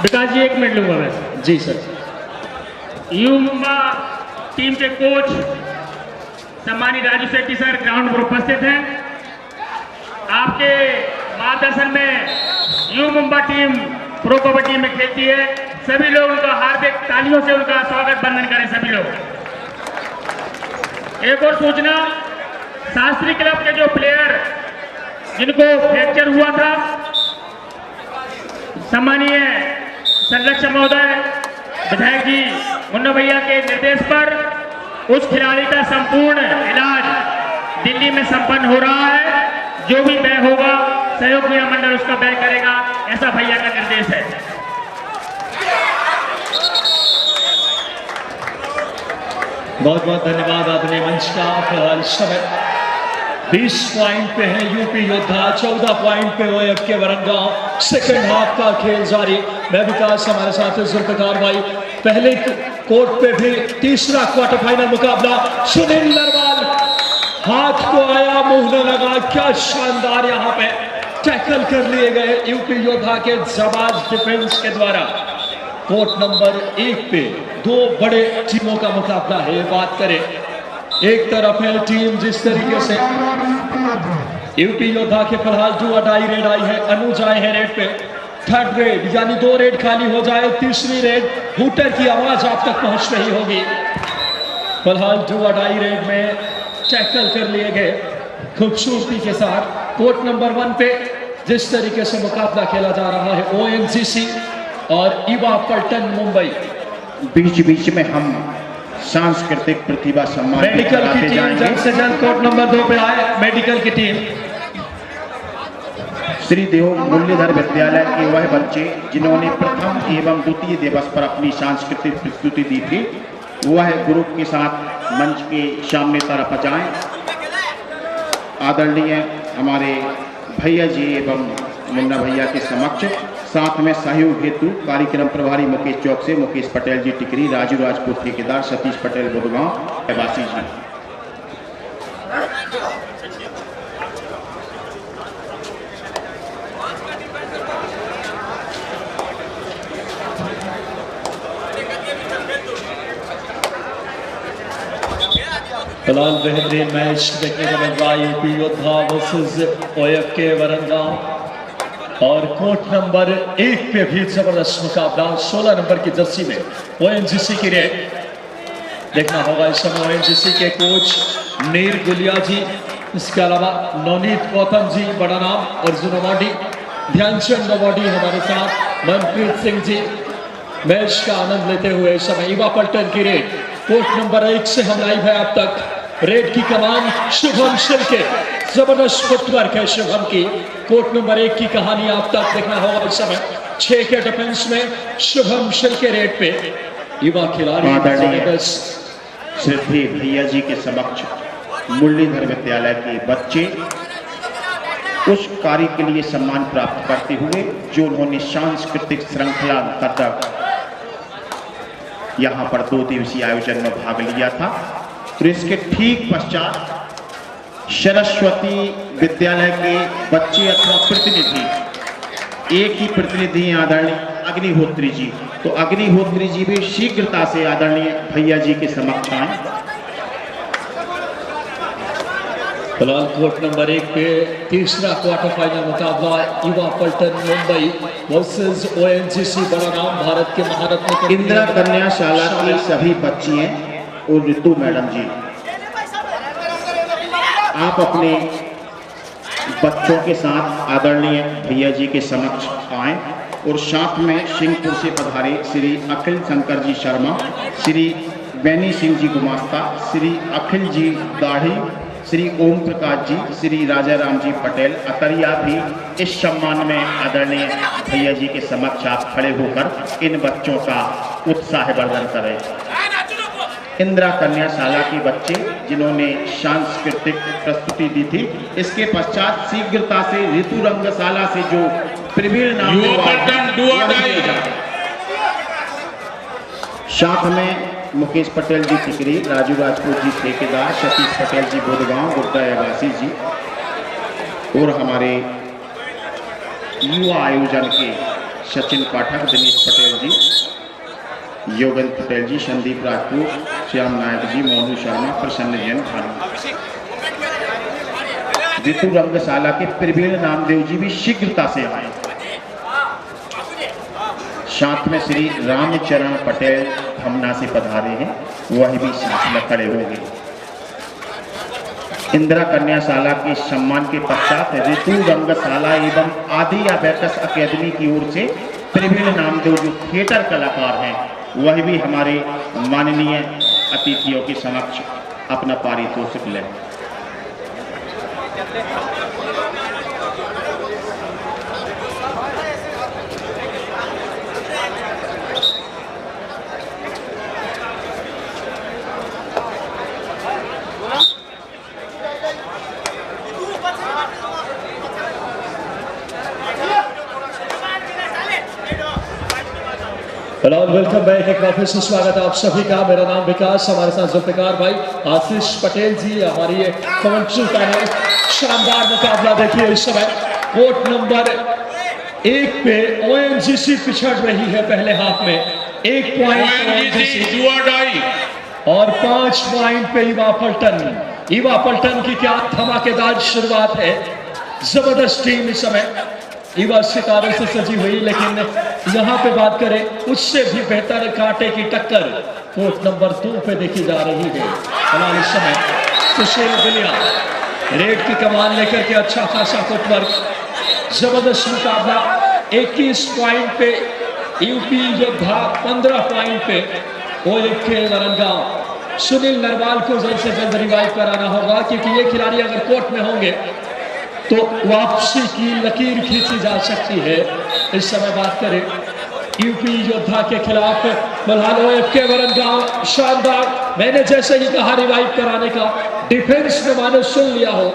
विकास जी 1 minute लूंगा मैं। जी sir. You Mumba team के कोच सम्मानित राजू शेट्टी सर ग्राउंड पर उपस्थित हैं। आपके मार्गदर्शन में you Mumba team pro kabaddi में खेलती है। सभी लोग उनका हार्दिक तालियों से उनका स्वागत बंधन करें सभी लोग। एक और सूचना, शास्त्री क्लब के जो प्लेयर जिनको फ्रैक्चर हुआ था, सम्मानीय संरक्षक महोदय विधायक जी मुन्ना भैया के निर्देश पर उस खिलाड़ी का संपूर्ण इलाज दिल्ली में संपन्न हो रहा है। जो भी व्यय होगा सहयोग क्रिया मंडल उसका व्यय करेगा, ऐसा भैया का निर्देश है। बहुत बहुत धन्यवाद आदरणीय मंच का। फिलहाल समय 20 पॉइंट पे है यूपी योद्धा, 14 पॉइंट पे ओएफ के वरंगांव। सेकंड हाफ का खेल जारी। मैं विकास, हमारे साथ जुल्फकार भाई। पहले कोर्ट पे भी तीसरा क्वार्टर फाइनल मुकाबला। सुनील नरवाल हाथ को आया, मुंह न लगा। क्या शानदार यहाँ पे टैकल कर लिए गए यूपी योद्धा के जाबाज डिफेंस के द्वारा। कोर्ट नंबर 1 पे 2 बड़े टीमों का मुकाबला है। बात करें, एक तरफ है टीम जिस तरीके से यूपी योद्धा के फिलहाल 2 अडाई रेड आई है। अनुज आए हैं रेड पे। थर्ड रेड यानी 2 रेड खाली हो जाए, तीसरी रेड हूटर की आवाज आप तक पहुंच रही होगी। फिलहाल 2 अडाई रेड में टैकल कर लिए गए खूबसूरती के साथ। कोर्ट नंबर 1 पे जिस तरीके से मुकाबला खेला जा रहा है ओएनजीसी और ईवा पल्टन मुंबई। बीच बीच में हम सांस्कृतिक प्रतिभा सम्मान मेडिकल की टीम जल्द से जल्द कोर्ट नंबर 2 पे आए। मेडिकल की टीम श्री देव मुरलीधर विद्यालय के वह बच्चे जिन्होंने प्रथम एवं द्वितीय दिवस पर अपनी सांस्कृतिक प्रस्तुति दी थी, वह ग्रुप के साथ मंच के सामने तरफ जाएं। आदरणीय हमारे भैया जी एवं मुन्ना भैया के समक्ष साथ में सहयोग हेतु कार्यक्रम प्रभारी मुकेश चौक से मुकेश पटेल जी टिकरी, राजू राजपूत ठेकेदार, सतीश पटेल बुधगांव वासी जी। फिलहाल बेहतरीन मैच देखने को मिल रहा है यूपी योद्धा वर्सेस ओएफ के वरंगांव। और कोर्ट नंबर 1 पे भी जबरदस्त मुकाबला। 16 नंबर की जर्सी में ओएनजीसी की रेड। देखना होगा इस समय ओएनजीसी के कोच नीर गुलिया जी, इसके अलावा नवनीत गौतम जी, बड़ा नाम अर्जुन अवार्डी, ध्यानचंद अवार्डी हमारे साथ, मनप्रीत सिंह जी। मैच का आनंद लेते हुए इस समय ईवा पल्टन की रेड। कोर्ट नंबर 1 से हम लाइव है आप तक। रेड की कमान शुभम शिल्के, जबरदस्त फुटवर्क है शुभम की। कोर्ट नंबर 1 की कहानी आप तक देखना होगा इस समय। 6 के डिफेंस में शुभम शिल्के रेड पे। युवा खिलाड़ी श्री भैया जी के समक्ष मुरलीधर विद्यालय के बच्चे उस कार्य के लिए सम्मान प्राप्त करते हुए जो उन्होंने सांस्कृतिक श्रृंखला अंतर्गत यहाँ पर 2 दिवसीय आयोजन में भाग लिया था। तो इसके ठीक पश्चात सरस्वती विद्यालय के बच्चे अथवा प्रतिनिधि, एक ही प्रतिनिधि आदरणीय अग्निहोत्री जी, तो अग्निहोत्री जी भी शीघ्रता से आदरणीय भैया जी के समक्ष आए। फिलहाल कोर्ट नंबर 1 पे तीसरा क्वार्टर फाइनल मुकाबला युवा पल्टन मुंबई वर्सेस ओएनजीसी, बड़ा नाम भारत के महारत्न इंदिरा कन्या शाला की सभी बच्ची हैं। और ऋतु मैडम जी, आप अपने बच्चों के साथ आदरणीय भैया जी के समक्ष आए और साथ में सिंहपुर से पधारे श्री अखिल शंकर जी शर्मा, श्री बैनी सिंह जी गुमास्ता, श्री अखिल जी दाढ़ी, श्री ओम प्रकाश जी, श्री राजा राम जी पटेल अतरिया भी इस सम्मान में आदरणीय भैया जी के समक्ष आप खड़े होकर इन बच्चों का उत्साहवर्धन करें। इंदिरा कन्या शाला के बच्चे जिन्होंने सांस्कृतिक प्रस्तुति दी थी, इसके पश्चात शीघ्रता से ऋतु रंगशाला से जो प्रवीण नाम साथ में मुकेश पटेल जी टिकरी, राजू राजपूत जी ठेकेदार, सतीश पटेल जी बुधगांव गुड्डा वासी जी और हमारे युवा आयोजन के सचिन पाठक, दिनेश पटेल जी, योगेंद्र पटेल जी, संदीप राजपूत, श्याम नायक जी, मोनू शर्मा, प्रसन्न जैन भानु। ऋतु रंगशाला के प्रवीण नामदेव जी भी शीघ्रता से आए। साथ में श्री रामचरण पटेल धमना से पधारे हैं, वह भी साथ में खड़े होंगे। इंदिरा कन्याशाला के सम्मान के पश्चात ऋतु रंगशाला एवं आदि अबैकस अकेडमी की ओर से प्रवीण नामदेव जो थिएटर कलाकार हैं वह भी हमारे माननीय अतिथियों के समक्ष अपना पारितोषिक लें। वेलकम बैक, एक बार फिर से स्वागत है आप सभी का। मेरा नाम विकास, हमारे साथ जुल्फिकार भाई, आशीष पटेल जी, हमारी ये कमेंट्री पैनल। शानदार मुकाबला देखिए इस समय कोर्ट नंबर 1 पे ओएनजीसी पिछड़ रही है पहले हाफ में 1 पॉइंट ओएनजीसी और 5 पॉइंट पे ईवा पल्टन की क्या धमाकेदार शुरुआत है। जबरदस्त टीम इस समय ईवा सितारों से सजी हुई, लेकिन यहाँ पे बात करें उससे भी बेहतर कांटे की टक्कर कोर्ट नंबर 2 पे देखी जा रही है। फिलहाल इस समय सुशील गुलिया रेड की कमान लेकर के अच्छा खासा फुटवर्क, जबरदस्त मुकाबला। 21 पॉइंट पे यूपी योद्धा, 15 पॉइंट पे ओएफके वरंगांव। सुनील नरवाल को जल्द से जल्द रिवाइव कराना होगा, क्योंकि ये खिलाड़ी अगर कोर्ट में होंगे तो वापसी की लकीर खींची जा सकती है। इस समय बात करें यूपी योद्धा के खिलाफ, फिलहाल ओएफके वरंगांव शानदार। मैंने जैसे ही कहा रिवाइव कराने का, डिफेंस में मानो सुन लिया हो,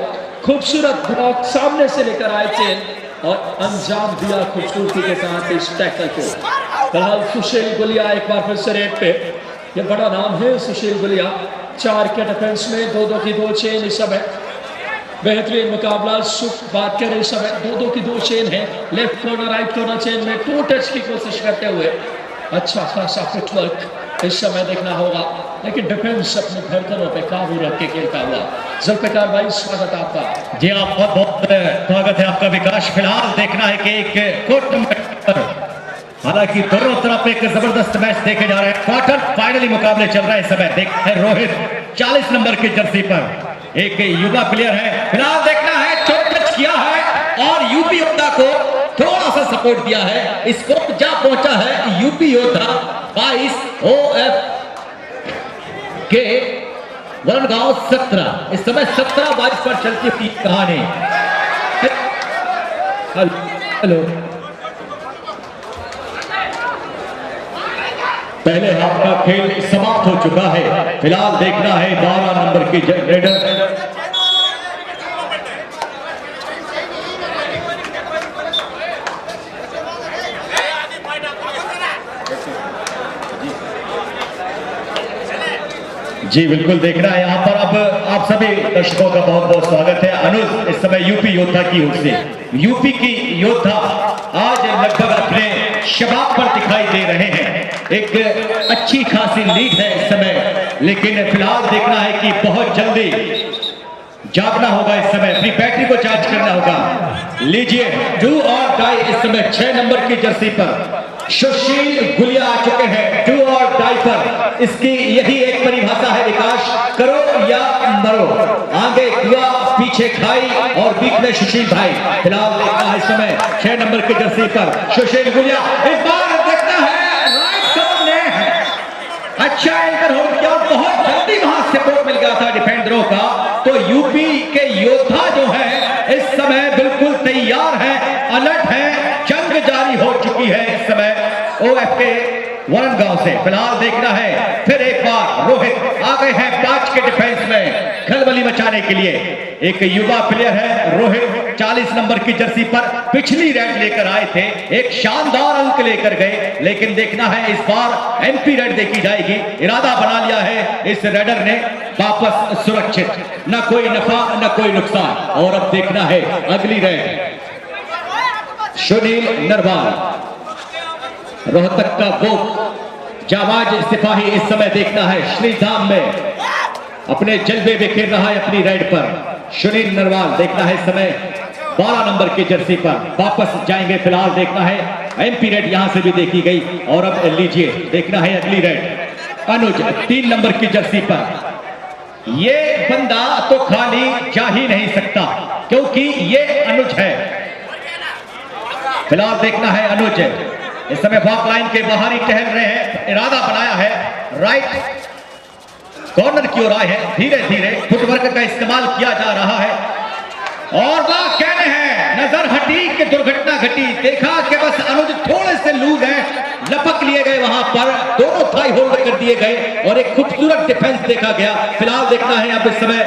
खूबसूरत ब्लॉक सामने से लेकर आए चेन और अंजाम दिया खूबसूरती के साथ इस टैकल को। फिलहाल सुशील गुलिया एक बार फिर से रेड पे, ये बड़ा नाम है सुशील गुलिया। 4 के डिफेंस में 2-2 की 2 चेन इस समय। बेहतरीन मुकाबला। बात करें इस समय 2-2 की 2 चेन है। Left corner right corner chain में 2 टच की कोशिश करते हुए अच्छा खासा फुटवर्क इस समय देखना होगा, लेकिन डिफेंस अपने धड़कनों पे काबू रख के खेलता हुआ। जुल्फिकार भाई स्वागत आपका। जी आप बहुत बहुत स्वागत है आपका विकास। फिलहाल देखना है कि एक कोर्ट नंबर, हालांकि दोनों तरफ एक जबरदस्त मैच देखे जा रहे हैं। क्वार्टर फाइनली मुकाबले चल रहा है इस समय। देखते हैं रोहित 40 नंबर की जर्सी पर एक युवा प्लेयर है। फिलहाल देखना है चोट टच किया है और यूपी योद्धा को थोड़ा सा सपोर्ट दिया है। स्कोर जा पहुंचा है यूपी योद्धा 22 OF के वरंगांव 17। इस समय 17-22 पर चलती हुई कहानी। हेलो, पहले हाफ का खेल समाप्त हो चुका है। फिलहाल देखना है 12 नंबर की रेडर जी बिल्कुल देखना है यहाँ पर। अब आप सभी दर्शकों का बहुत बहुत स्वागत है। अनुज इस समय यूपी योद्धा की ओर से, यूपी की योद्धा आज लगभग अपने शबाब पर दिखाई दे रहे हैं। एक अच्छी खासी लीड है इस समय, लेकिन फिलहाल देखना है कि बहुत जल्दी जागना होगा। इस समय अपनी बैटरी को चार्ज करना होगा। लीजिए डू और डाई इस समय 6 नंबर की जर्सी पर सुशील गुलिया आ चुके हैं। डू और डाई पर इसकी यही एक परिभाषा है विकास, करो या मरो। आगे कुआ पीछे खाई और बीच में सुशील भाई। फिलहाल देखना है इस समय 6 नंबर की जर्सी पर सुशील गुलिया। इस बार देखना है राइट कवर ने अच्छा एंकर हो गया, बहुत जल्दी वहां सपोर्ट मिल गया था डिफेंडरों का। तो यूपी के योद्धा जो है इस समय बिल्कुल तैयार है, अलर्ट है, जंग जारी हो चुकी है इस समय ओएफके वरंगांव से। फिलहाल देखना है फिर एक बार रोहित आ गए हैं 5 के डिफेंस में खलबली मचाने के लिए। एक युवा प्लेयर है रोहित, 40 नंबर की जर्सी पर पिछली रेड लेकर आए थे, एक शानदार अंक लेकर गए। लेकिन देखना है इस बार एमपी रेड देखी जाएगी। इरादा बना लिया है इस रेडर ने वापस सुरक्षित, न कोई नफा न कोई नुकसान। और अब देखना है अगली रेड सुनील नरवाल। रोहतक का वो जाबाज सिपाही इस समय देखना है श्रीधाम में अपने जलवे बिखेर रहा है अपनी राइड पर। सुनील नरवाल देखना है इस समय 12 नंबर की जर्सी पर वापस जाएंगे। फिलहाल देखना है एमपी रेड यहां से भी देखी गई और अब लीजिए देखना है अगली रेड अनुज 3 नंबर की जर्सी पर। ये बंदा तो खाली जा ही नहीं सकता क्योंकि ये अनुज है। फिलहाल देखना है अनुज इस समय वॉक लाइन के बाहर ही टहल रहे हैं, इरादा बनाया है राइट कॉर्नर की ओर आए हैं। धीरे धीरे फुटवर्क का इस्तेमाल किया जा रहा है और वह कहने हैं नजर हटी कि दुर्घटना घटी। देखा कि बस अनुज थोड़े से लूज है, लपक लिए गए वहां पर, दोनों थाई होल्ड कर दिए गए और एक खूबसूरत डिफेंस देखा गया। फिलहाल देखना है अब इस समय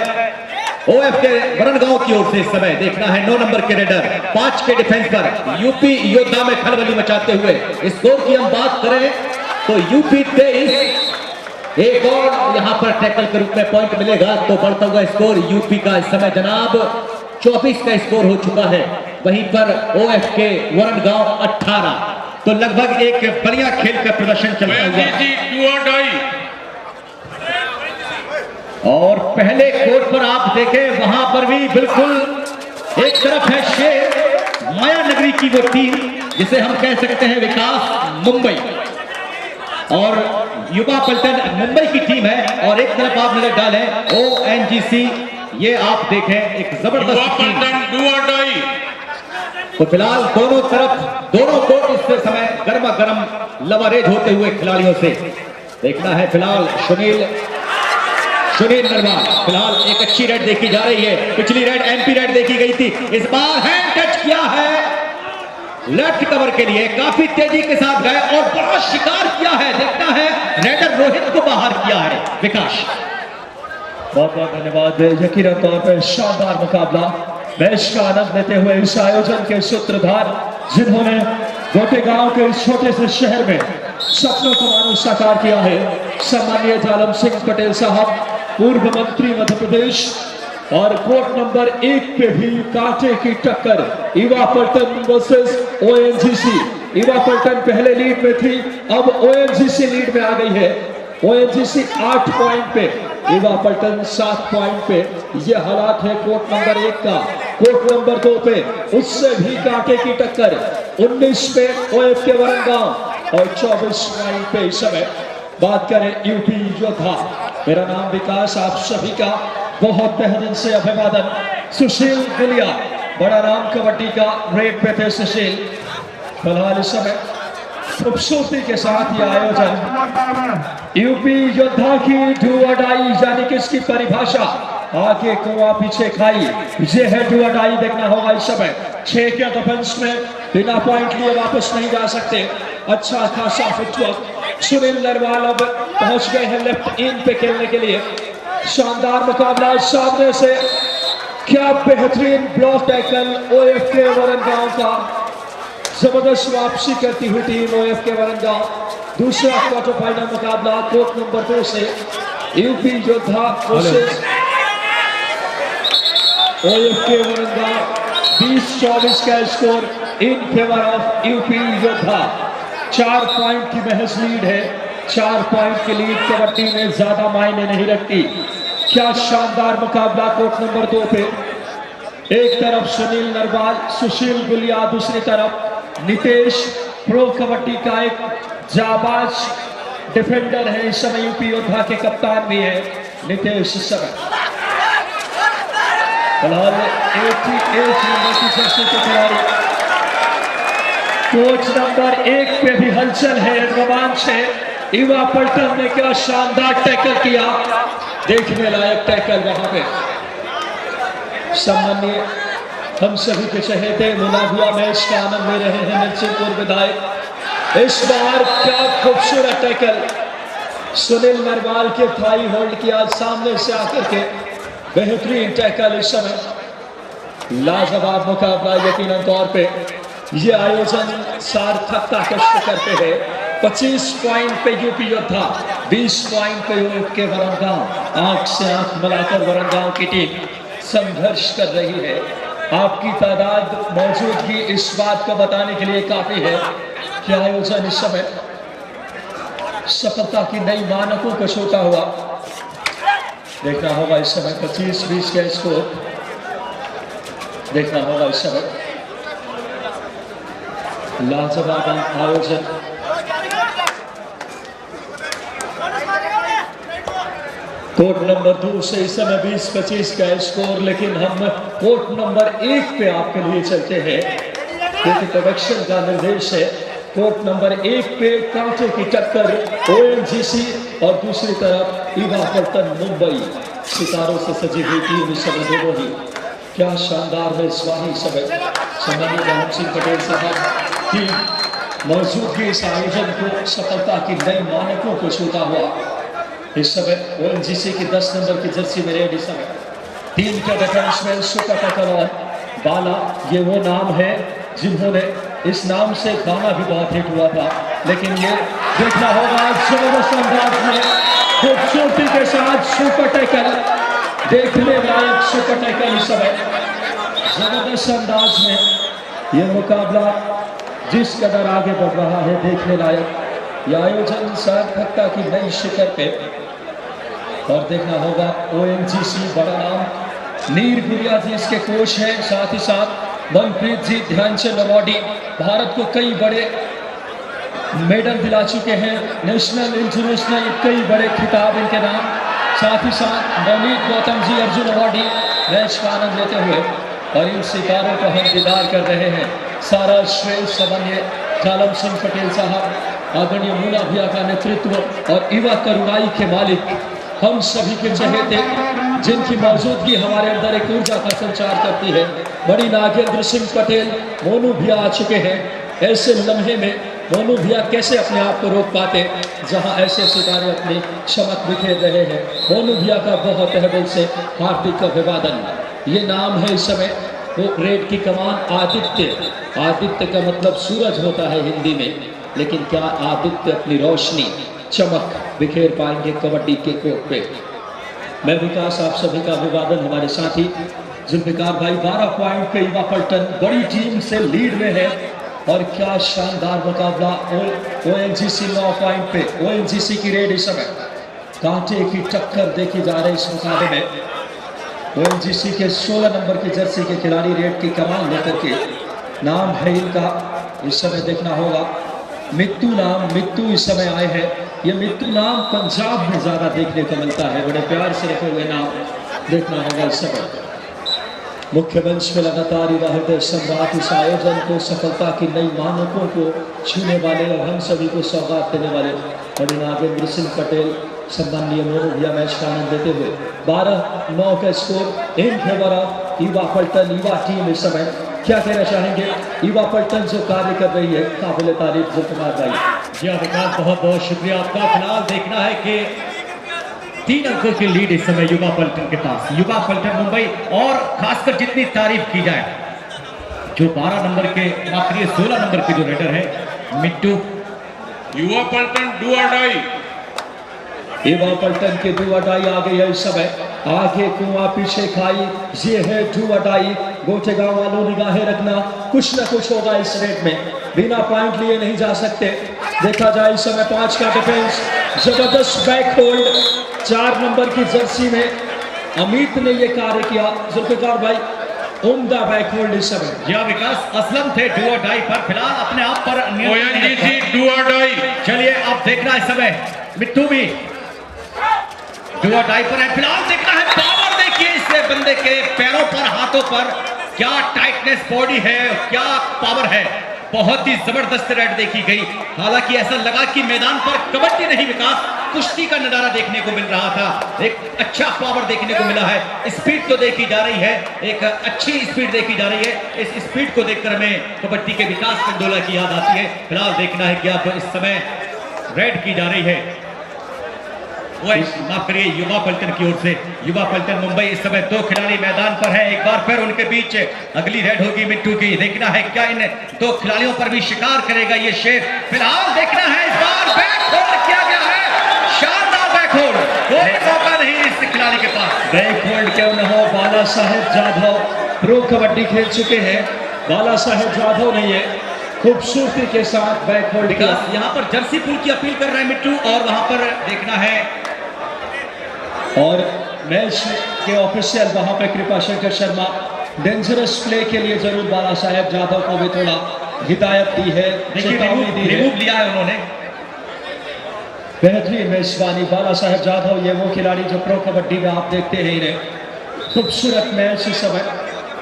ओएफ के वरणगांव की ओर से इस समय देखना है 9 नंबर के रेडर 5 के डिफेंस पर यूपी योद्धा में खलबली मचाते हुए। स्कोर की हम बात करें तो यूपी 23, एक और यहां पर टैकल के रूप में पॉइंट मिलेगा तो बढ़ता हुआ स्कोर यूपी का इस समय जनाब 24 का स्कोर हो चुका है। वहीं पर ओएफ के वरणगांव 18। तो लगभग एक बढ़िया खेल का प्रदर्शन चलता हुआ और पहले कोर्ट पर आप देखें वहां पर भी बिल्कुल एक तरफ है शेर माया नगरी की वो टीम जिसे हम कह सकते हैं विकास मुंबई और युवा पलटन मुंबई की टीम है और एक तरफ आप नजर डालें ओएनजीसी। ये आप देखें एक जबरदस्त टीम। तो फिलहाल दोनों तरफ दोनों कोर्ट इस समय गर्मा गर्म लवारेज होते हुए खिलाड़ियों से देखना है। फिलहाल सुनील नरवाल फिलहाल एक अच्छी रेड देखी जा रही है। पिछली रेड एमपी रेड देखी गई थी, इस बार हैंड टच किया है लेफ्ट कवर के लिए, काफी तेजी के साथ गए और बड़ा शिकार किया है। देखना है रेडर रोहित को बाहर किया है विकास। बहुत बहुत धन्यवाद। यकीनन तौर पर शानदार मुकाबला, मैच का आनंद लेते हुए इस आयोजन के सूत्रधार जिन्होंने गोटेगांव के इस छोटे से शहर में सपनों को मानो साकार किया है, सम्मानीय जालम सिंह पटेल साहब, पूर्व मंत्री मध्य प्रदेश। और कोर्ट नंबर 1 पे भी कांटे की टक्कर, युवा पलटन वर्सेस ओएनजीसी। युवा पलटन पहले लीड में थी, अब ओएनजीसी लीड में आ गई है। ओएनजीसी 8 पॉइंट पे, युवा पलटन 7 पॉइंट पे। यह हालात है कोर्ट नंबर 1 का। कोर्ट नंबर 2 पे उससे भी कांटे की टक्कर, 19 पे ओएफ के वरणगांव और 24 पॉइंट पे इस समय बात करें यूपी योद्धा। मेरा नाम विकास, आप सभी का बहुत तहे दिल से अभिवादन। सुशील गुलिया, बड़ा नाम कबड्डी का, रेड पे थे सुशील। फिलहाल इस समय खूबसूरती के साथ यह आयोजन यूपी योद्धा की डू और डाई, यानी कि इसकी परिभाषा आगे कुआं पीछे खाई, ये है डू और डाई। देखना होगा इस समय 6 के डिफेंस में बिना पॉइंट लिए वापस नहीं जा सकते। अच्छा खासा फुटवर्क। सुनील नरवाल अब पहुंच गए हैं लेफ्ट इन पे खेलने के लिए। शानदार मुकाबला सामने से, क्या बेहतरीन ब्लॉक टैकल ओएफ के वरणगांव का। जबरदस्त वापसी करती हुई टीम ओएफ के वरणगांव। दूसरा क्वार्टर फाइनल मुकाबला कोर्ट नंबर 2 से यूपी योद्धा वर्सेस ओएफ के वरणगांव। 20-24 का score in favour of UP योद्धा। 4 पॉइंट की महज लीड है। 4 पॉइंट की लीड कबड्डी में ज्यादा मायने नहीं रखती। क्या शानदार मुकाबला कोर्ट नंबर 2 पे। एक तरफ सुनील नरवाल, सुशील गुलिया, दूसरी तरफ नितेश, प्रो कबड्डी का एक जाबाज डिफेंडर है इस समय, यूपी योद्धा के कप्तान भी है नितेश इस समय। फिलहाल 88 नंबर की जर्सी के खिलाड़ी कोच नंबर 1 पे भी हलचल है, रोमांच है। युवा पलटन ने क्या शानदार टैकल किया, देखने लायक टैकल वहां पे। सम्मानीय हम सभी के चहेते मुलाजिया मैच का आनंद ले रहे हैं नरसिंहपुर विधायक। इस बार क्या खूबसूरत टैकल, सुनील नरवाल के थाई होल्ड किया सामने से आकर के, बेहतरीन टैकल इस समय। लाजवाब मुकाबला यकीनन तौर पे। ये आयोजन सार्थकता कष्ट करते हैं। 25 पॉइंट पे यूपी योद्धा, 20 पॉइंट पे ओएफ के वरणगांव। आंख से आंख मिलाकर वरणगांव की टीम संघर्ष कर रही है। आपकी तादाद मौजूदगी इस बात को बताने के लिए काफी है कि आयोजन इस समय सफलता की नई मानकों को छूता हुआ देखना होगा। इस समय 25-20 का स्कोर देखना होगा। इस समय लाजवाब आयोजन। कोर्ट नंबर 2 से इस समय 20-25 का स्कोर, लेकिन हम कोर्ट नंबर 1 पे आपके लिए चलते हैं क्योंकि प्रोडक्शन का निर्देश है। कोर्ट नंबर 1 पे कांटे की टक्कर ओएनजीसी और दूसरी तरफ ईवा पल्टन मुंबई सितारों से सजी हुई टीम इस समय दोनों ही क्या शानदार है। स्वाही समय सम्मानित राम सिंह पटेल साहब की मौजूदगी इस आयोजन को सफलता की नई मानकों को छूता हुआ इस समय ओएनजीसी की 10 नंबर की जर्सी में रेड। इस समय टीम के डिफेंसमैन सुपर और बाला, ये वो नाम है जिन्होंने इस नाम से गाना भी बहुत हिट हुआ था, लेकिन ये देखना होगा जबरदस्त अंदाज में खूबसूरती के साथ सुपर टैकल, देखने लायक सुपर टैकल। इस समय जबरदस्त अंदाज में ये मुकाबला जिस कदर आगे बढ़ रहा है देखने लायक। यह आयोजन सार्थकता की नई शिखर पे और देखना होगा ओएनजीसी बड़ा नाम। नीर गुड़िया जी इसके कोच हैं, साथ ही साथ मनप्रीत जी ध्यानचंद अवार्डी, भारत को कई बड़े मेडल दिला चुके हैं, नेशनल इंटरनेशनल कई बड़े खिताब इनके नाम। साथ ही साथ नवनीत गौतम जी अर्जुन अवार्डी मैच का आनंद लेते हुए और इन सितारों को हम दीदार कर रहे हैं। सारा श्रेय समन्वय जालम सिंह पटेल साहब, आदरणीय मुना भैया का नेतृत्व और युवा करुणाई के मालिक हम सभी के चहेते जिनकी मौजूदगी हमारे अंदर एक ऊर्जा का संचार करती है। बड़ी नागेंद्र सिंह पटेल मोनू भैया आ चुके हैं। ऐसे लम्हे में मोनू भैया कैसे अपने आप को रोक पाते जहां ऐसे सितारे अपनी चमक बिखेर रहे हैं। मोनू भैया का बहुत तहे से हार्दिक अभिवादन। ये नाम है इस समय वो रेड की कमान आदित्य। आदित्य का मतलब सूरज होता है हिंदी में, लेकिन क्या आदित्य अपनी रोशनी चमक बिखेर पाएंगे कबड्डी के कोर्ट पे। मैं विकास आप सभी का अभिवादन। हमारे साथी जुल्फिकार भाई 12 पॉइंट पे ईवा पल्टन बड़ी टीम से लीड में है और क्या शानदार मुकाबला। ओएनजीसी 9 पॉइंट पे, ओएनजीसी की रेड इस समय कांटे की टक्कर देखी जा रही इस मुकाबले में। ओएनजीसी के 16 नंबर की जर्सी के खिलाड़ी रेड की कमान लेकर के नाम है इनका इस समय देखना होगा मित्तू नाम। मित्तू इस समय आए हैं। ये मित्तू नाम पंजाब में ज्यादा देखने को मिलता है, बड़े प्यार से रखे हुए नाम देखना होगा इस समय। मुख्य मंच में लगातार युवा हृदय सम्राट इस आयोजन को सफलता की नई मानकों को छूने वाले और हम सभी को सौगात देने वाले बड़ी नागेंद्र सिंह पटेल सम्मानीय मोनू भैया मैच का आनंद देते हुए 12-9 का score in favour of Eva Paltan. Eva team इस समय क्या कहना चाहेंगे? ईवा पल्टन जो कार्य कर रही है काबिल तारीफ जुल्फिकार भाई। जी विकास, बहुत बहुत शुक्रिया आपका। फिलहाल देखना है कि 3 अंकों की लीड इस समय युवा पल्टन के पास। युवा पल्टन मुंबई, और खासकर जितनी तारीफ की जाए जो 12 नंबर के आखिरी 16 नंबर के जो रेडर है मिट्टू। युवा पल्टन डू और डाई। युवा पल्टन के डू और डाई आ गई है इस समय। आगे कुआं पीछे खाई, ये है डू और डाई। गोटे गांव वालों निगाहें रखना, कुछ ना कुछ होगा इस रेड में, बिना पॉइंट लिए नहीं जा सकते। देखा जाए इस समय 5 का डिफेंस, जबरदस्त बैक होल्ड 4 नंबर की जर्सी में अमित ने ये कार्य किया। जुल्फिकार भाई उम्दा बैक होल्ड इस समय। जी विकास, असलम थे डू और डाई पर, फिलहाल अपने आप पर ओएनजीसी डू और डाई। चलिए अब देखना इस समय मिट्टू भी डू और डाई पर है। फिलहाल देखना है पावर, देखिए इस बंदे के पैरों पर हाथों पर क्या टाइटनेस बॉडी है, क्या पावर है। बहुत ही जबरदस्त रेड देखी गई। हालांकि ऐसा लगा कि मैदान पर कबड्डी नहीं विकास, कुश्ती का नजारा देखने को मिल रहा था। एक अच्छा पावर देखने को मिला है। स्पीड तो देखी जा रही है, एक अच्छी स्पीड देखी जा रही है। इस स्पीड को देखकर हमें कबड्डी के विकास कंदोला की याद आती है। फिलहाल देखना है कि अब इस समय रेड की जा रही है, माफ करिए युवा पल्टन की ओर से। युवा पल्टन मुंबई इस समय 2 खिलाड़ी मैदान पर है। एक बार फिर उनके बीच अगली रेड होगी मिट्टू की। देखना है क्या इन 2 खिलाड़ियों पर भी शिकार करेगा ये शेर। फिलहाल देखना है इस बार बैक होल्ड किया गया है, शानदार बैक होल्ड, कोई मौका नहीं इस खिलाड़ी के पास। बैक होल्ड क्यों न हो, बाला साहेब जाधव प्रो कबड्डी खेल चुके हैं। बाला साहेब जाधव ने ये खूबसूरती के साथ बैक होल्ड किया। विकास यहाँ पर जर्सी पुल की अपील कर रहे हैं मिट्टू, और वहां पर देखना है और मैच के ऑफिशियल वहां पे कृपा शंकर शर्मा डेंजरस प्ले के लिए जरूर बाला साहेब जाधव को भी थोड़ा हिदायत दी है, चेतावनी दी है। रिमूव लिया है उन्होंने। बेहतरीन मेजबानी बाला साहेब जाधव, ये वो खिलाड़ी जो प्रो कबड्डी में आप देखते हैं इन्हें। खूबसूरत मैच इस समय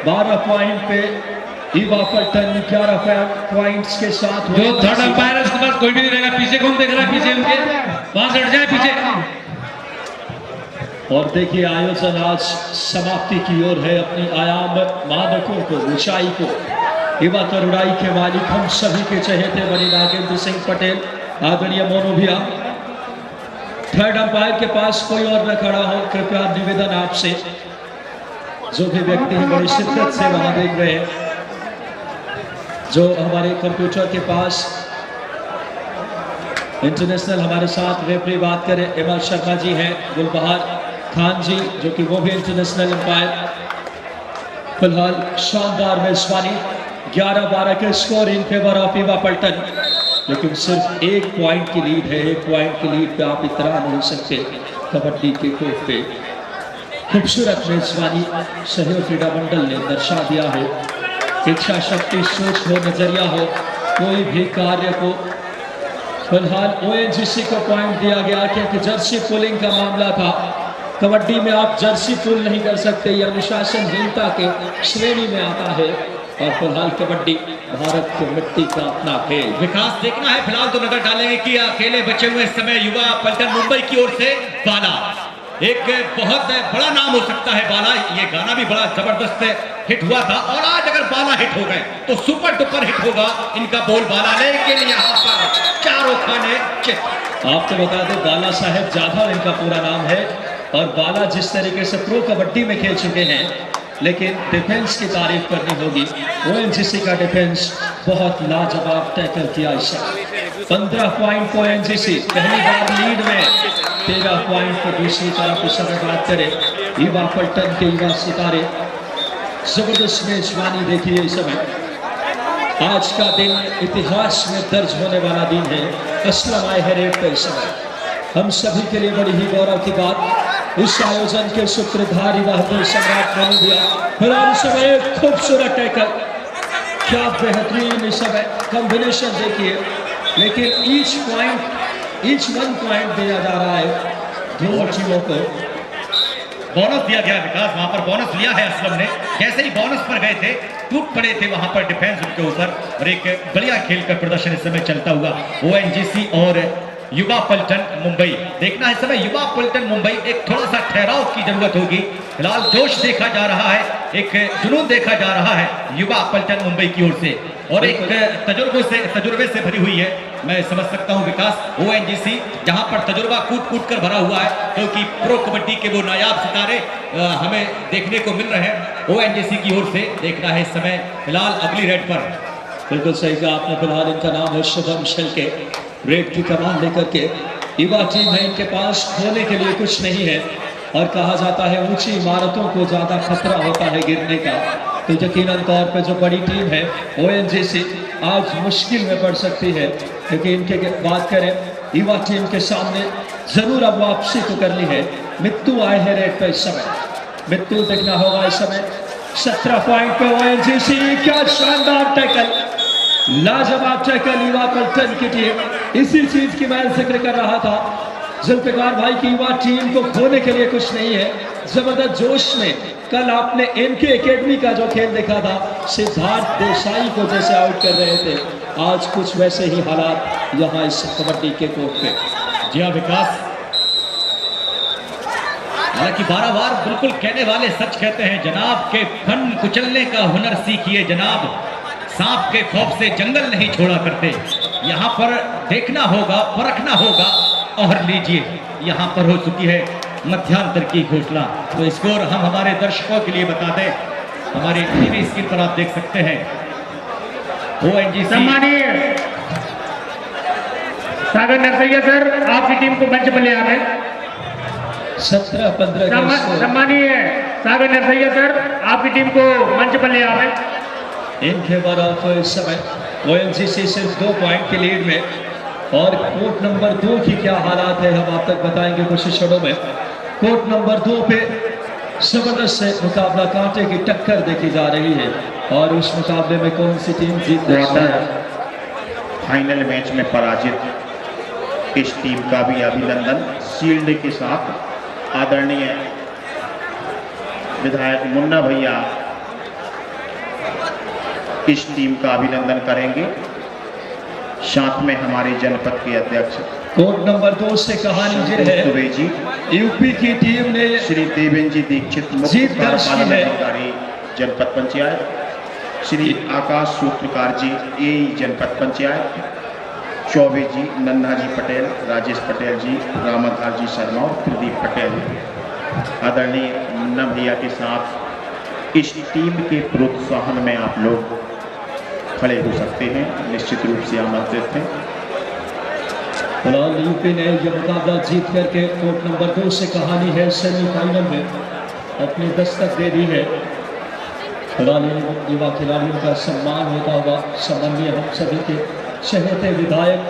12 पॉइंट पे ईवा पल्टन 11 पॉइंट्स के साथ। जो थर्ड अंपायर है उसके पास कोई भी नहीं रहेगा। पीछे कौन देख रहा है? पीछे उनके वहां से हट जाए पीछे। और देखिए आयोजन आज समाप्ति की ओर है। अपनी आयाम मानकों को, ऊंचाई को ईवा तरुणाई के मालिक हम सभी के चहेते बनी नागेंद्र सिंह पटेल, आदरणीय मोनू भैया। थर्ड अंपायर के पास कोई और न खड़ा हो, कृपया निवेदन आपसे, जो भी व्यक्ति बड़ी शिद्दत से वहां देख रहे हैं, जो हमारे कंप्यूटर के पास इंटरनेशनल हमारे साथ रेफरी बात करें एमएल शर्मा जी हैं, गुलबहार खान जी जो कि वो भी इंटरनेशनल अंपायर। फिलहाल शानदार मेजबानी, 11-12 के score in favour of Eva Paltan, लेकिन सिर्फ 1 पॉइंट की लीड है। 1 पॉइंट की लीड पे आप इतना नहीं सकते कबड्डी के कोर्ट पे। खूबसूरत मेजबानी सहयोग क्रीड़ा मंडल ने दर्शा दिया है। इच्छा शक्ति, सोच हो, नजरिया हो, कोई भी कार्य को। फिलहाल ओएनजीसी को पॉइंट दिया गया क्योंकि जर्सी पुलिंग का मामला था। कबड्डी में आप जर्सी पुल नहीं कर सकते, यह अनुशासनहीनता के श्रेणी में आता है। और फिलहाल कबड्डी भारत की मिट्टी का अपना खेल। विकास देखना है फिलहाल तो नजर डालेंगे कि अकेले बचे हुए इस समय युवा पल्टन मुंबई की ओर से बाला, एक बहुत बड़ा नाम हो सकता है बाला। ये गाना भी बड़ा जबरदस्त हिट हुआ था, और आज अगर बाला हिट हो गए तो सुपर डुपर हिट होगा इनका बोल बाला। लेकिन यहाँ पर चारों खाने चित। आपको बता दें बाला साहेब जाधव इनका पूरा नाम है, और बाला जिस तरीके से प्रो कबड्डी में खेल चुके हैं, लेकिन डिफेंस की तारीफ करनी होगी। ओएनजीसी का डिफेंस बहुत लाजवाब टैकल किया। इस 15 पॉइंट को ओएनजीसी पहली बार लीड में, 13 पॉइंट को दूसरी तरफ इस समय बात करें ईवा पल्टन के युवा सितारे। जबरदस्त मेजबानी देखिए इस समय। आज का दिन इतिहास में दर्ज होने वाला दिन है। असलम आए हैं रेड पे इस समय। हम सभी के लिए बड़ी ही गौरव की बात, उस आयोजन के सूत्रधारी बहादुर सम्राट मोनू भैया। फिलहाल इस समय एक खूबसूरत टैकल, क्या बेहतरीन इस समय कॉम्बिनेशन देखिए। लेकिन ईच 1 पॉइंट दिया जा रहा है दोनों टीमों को। बोनस दिया गया विकास, वहां पर बोनस लिया है असलम ने। जैसे ही बोनस पर गए थे टूट पड़े थे वहां पर डिफेंस उनके ऊपर, और एक बढ़िया खेल का प्रदर्शन इस समय चलता हुआ ओएनजीसी और युवा पल्टन मुंबई। देखना है समय युवा पल्टन मुंबई, एक थोड़ा सा ठहराव की जरूरत होगी। फिलहाल जोश देखा जा रहा है, एक जुनून देखा जा रहा है युवा पल्टन मुंबई की ओर से, और एक तजुर्बे से भरी हुई है। मैं समझ सकता हूं विकास ओएनजीसी जहां पर तजुर्बा कूट कर भरा हुआ है, क्योंकि प्रो कबड्डी के वो नायाब सितारे हमें देखने को मिल रहे हैं ओएनजीसी की ओर से। देखना है इस समय फिलहाल अगली रेड पर। बिल्कुल सही कहा आपने। फिलहाल इनका नाम है शुभम शेल्के, रेड की कमान लेकर के युवा टीम है। इनके पास खोने के लिए कुछ नहीं है, और कहा जाता है ऊंची इमारतों को ज्यादा खतरा होता है गिरने का। तो यकीनन तौर पे जो बड़ी टीम है ओएनजीसी आज मुश्किल में पड़ सकती है, क्योंकि इनके बात करें युवा टीम के सामने जरूर अब वापसी तो करनी है। मित्तू आए हैं रेड पे इस समय। मित्तू देखना होगा इस समय। 17 पॉइंट पे ओएनजीसी, क्या शानदार टैकल, लाजवाब टैकल युवा पल्टन की टीम। इसी चीज की मैं जिक्र कर रहा था जुल्फिकार भाई की युवा टीम को खोने के लिए कुछ नहीं है। जबरदस्त जोश में कल आपने एमके एकेडमी का जो खेल देखा था, सिद्धार्थ देसाई को जैसे आउट कर रहे थे, आज कुछ वैसे ही हालात यहाँ इस कबड्डी के कोर्ट पे। जी हाँ विकास, हालांकि 12 बार बिल्कुल कहने वाले सच कहते हैं जनाब के फन कुचलने का हुनर सीखिए जनाब, सांप के खौफ से जंगल नहीं छोड़ा करते। यहाँ पर देखना होगा, परखना होगा, और लीजिए यहाँ पर हो चुकी है मध्यांतर की घोषणा। तो स्कोर हम हमारे दर्शकों के लिए बता दें, हमारी टीवी स्क्रीन पर आप देख सकते हैं। ओएनजीसी सम्मानीय सागर नरसैया सर, आपकी टीम को मंच पर ले आवे। 17-15 सम्मानीय सागर नरसैया सर आपकी टीम को मंच पर ले आवे। इनके बराफ इस समय ओएनजीसी सिर्फ 2 पॉइंट की लीड में, और कोर्ट नंबर 2 की क्या हालात है हम आप तक बताएंगे कुछ क्षणों में। कोर्ट नंबर 2 पे जबरदस्त से मुकाबला, कांटे की टक्कर देखी जा रही है, और उस मुकाबले में कौन सी टीम जीत रही है। फाइनल मैच में पराजित इस टीम का भी अभिनंदन शील्ड के साथ आदरणीय विधायक मुन्ना भैया इस टीम का अभिनंदन करेंगे, साथ में हमारे जनपद के अध्यक्ष कोर्ट नंबर 2 से कहानी ये है, दुबे जी, यूपी की टीम ने श्री देवेंद्र जी दीक्षित मुख्य जीत दर्ज की कार्यपालन है। अधिकारी जनपद पंचायत, श्री आकाश सूत्रकार जी एई जनपद पंचायत, चौबे जी, नन्हा जी पटेल, राजेश पटेल जी, रामाधार जी शर्मा और प्रदीप पटेल। आदरणीय मुन्ना भैया के साथ इस टीम के प्रोत्साहन में आप लोग खड़े हो सकते हैं, निश्चित रूप से आमंत्रित हैं। फिलहाल यूपी ने यह मुकाबला जीत करके कोर्ट नंबर 2 से कहानी है सेमीफाइनल में अपनी दस्तक दे दी है। फिलहाल युवा खिलाड़ियों का सम्मान होता हुआ सम्मानीय हम सभी के चहेते विधायक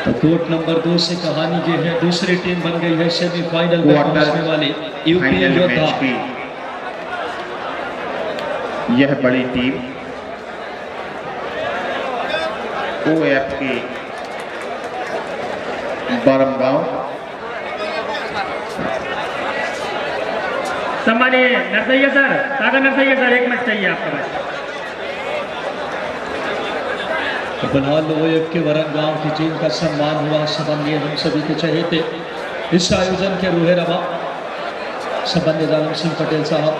तो कोर्ट नंबर 2 से कहानी ये है, दूसरी टीम बन गई है सेमीफाइनल में पहुंचने वाली यूपी फाइनल योद्धा। मैच की यह बड़ी टीम ओएफ के बरमगांव सम्मानीय नरसैया सर, सागर नरसैया सर, 1 मिनट चाहिए आपके पास। तो फिलहाल ओएफ के वरंगांव की टीम का सम्मान हुआ सम्मानीय हम सभी के चहेते इस आयोजन के रूहे रवा सम्मानीय दानव सिंह पटेल साहब,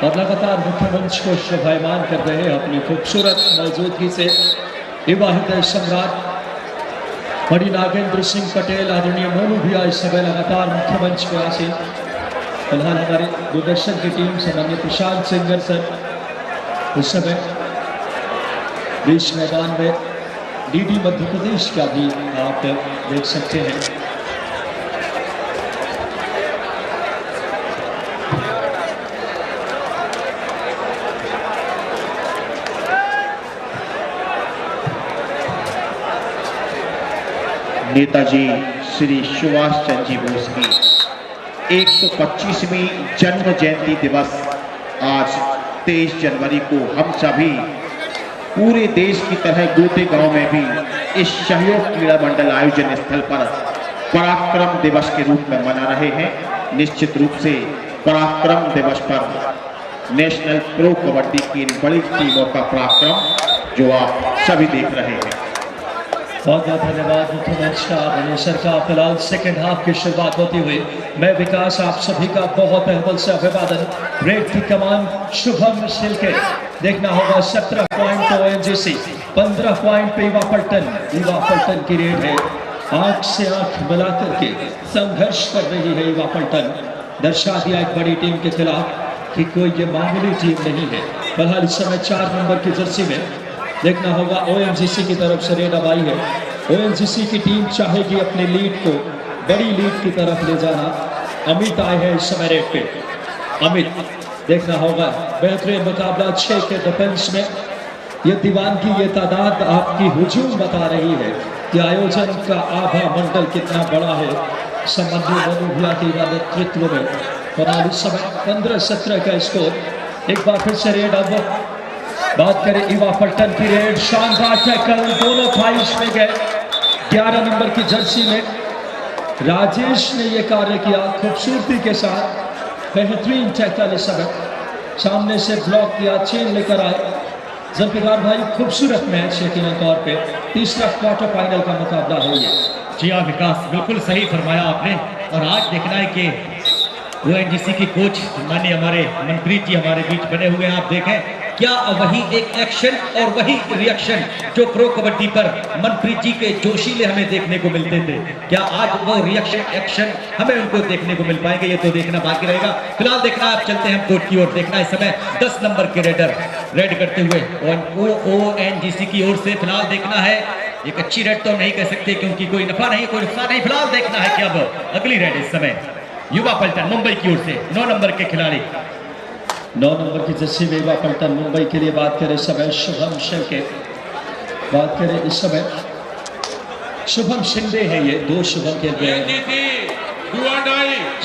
और लगातार मुख्य मंच को शोभायमान कर रहे हैं अपनी खूबसूरत मौजूदगी से युवा हृदय सम्राट बड़ी नागेंद्र सिंह पटेल, आदरणीय मोनू भैया इस समय लगातार मुख्य मंच पे आसीन। फिलहाल हमारे दूरदर्शन की टीम सम्मानीय प्रशांत सिंगर सर इस समय बीच मैदान में डीडी मध्य प्रदेश का भी आप देख सकते हैं। नेताजी श्री सुभाष चंद्र जी बोस की 125वीं जन्म जयंती दिवस आज 23 जनवरी को हम सभी पूरे देश की तरह गोते गांव में भी इस सहयोग क्रीड़ा मंडल आयोजन स्थल पर पराक्रम दिवस के रूप में मना रहे हैं। निश्चित रूप से पराक्रम दिवस पर नेशनल प्रो कबड्डी की इन बड़ी टीमों का पराक्रम जो आप सभी देख रहे हैं। बहुत बहुत धन्यवाद मुख्य मंच का मनीषर का। फिलहाल सेकेंड हाफ की शुरुआत होती हुई मैं विकास आप सभी का बहुत अहमल से अभिवादन। ब्रेक की कमान शुभम शिलके, देखना होगा 17 पॉइंट तो ओएनजीसी, 15 पॉइंट पे युवा पलटन की रेड है। आंख से आंख मिलाकर के संघर्ष कर रही है युवा पलटन, दर्शा दिया एक बड़ी टीम के खिलाफ कि कोई ये मामूली टीम नहीं है। फिलहाल इस समय 4 नंबर की जर्सी में देखना होगा ओएनजीसी की तरफ से रेड अब आई है। ओएनजीसी की टीम चाहेगी अपनी लीड को बड़ी लीड की तरफ ले जाना। अमित आए हैं इस समय रेड पे। अमित, देखना होगा बेहतरीन मुकाबला 6 के डिफेंस में। ये दीवानगी, ये तादाद आपकी हुजूम बता रही है कि आयोजन का आभा मंडल कितना बड़ा है। संबंधी मनुभिया के नेतृत्व में फिलहाल इस समय 15-17 का स्कोर। एक बार फिर से रेड अब बात करें युवा पलटन की रेड, शानदार टैकल, दोनों फाइज में गए। 11 नंबर की जर्सी में राजेश ने यह कार्य किया खूबसूरती के साथ, बेहतरीन टैकल इस समय सामने से ब्लॉक किया, चेन लेकर आए। जुल्फिकार भाई, खूबसूरत मैच यकीन तौर पे तीसरा क्वार्टर फाइनल का मुकाबला है ये। जी हाँ विकास, बिल्कुल सही फरमाया आपने। और आज देखना है कि ओएनजीसी की कोच माननीय हमारे मनप्रीत जी हमारे बीच बने हुए हैं। आप देखें क्या वही एक एक्शन और वही रिएक्शन जो प्रो कबड्डी पर मनप्रीत जी के जोशीले हमें देखने को मिलते थे, क्या आज वो रिएक्शन एक्शन हमें उनको देखने को मिल पाएंगे, ये तो देखना बाकी रहेगा। फिलहाल देखना, आप चलते हैं कोर्ट की ओर। देखना इस समय 10 नंबर के रेडर रेड करते हुए ओएनजीसी की ओर से। फिलहाल देखना है एक अच्छी रेड तो नहीं कह सकते क्योंकि कोई नफा नहीं कोई नुकसान नहीं। फिलहाल देखना है कि अब अगली रेड इस समय युवा पलटन मुंबई की ओर से 9 नंबर के खिलाड़ी 9 नंबर की जर्सी में युवा पलटन मुंबई के लिए बात करें इस समय शुभम शिंदे बात करें इस समय शुभम शिंदे है ये 2 शुभम खेल रहे हैं।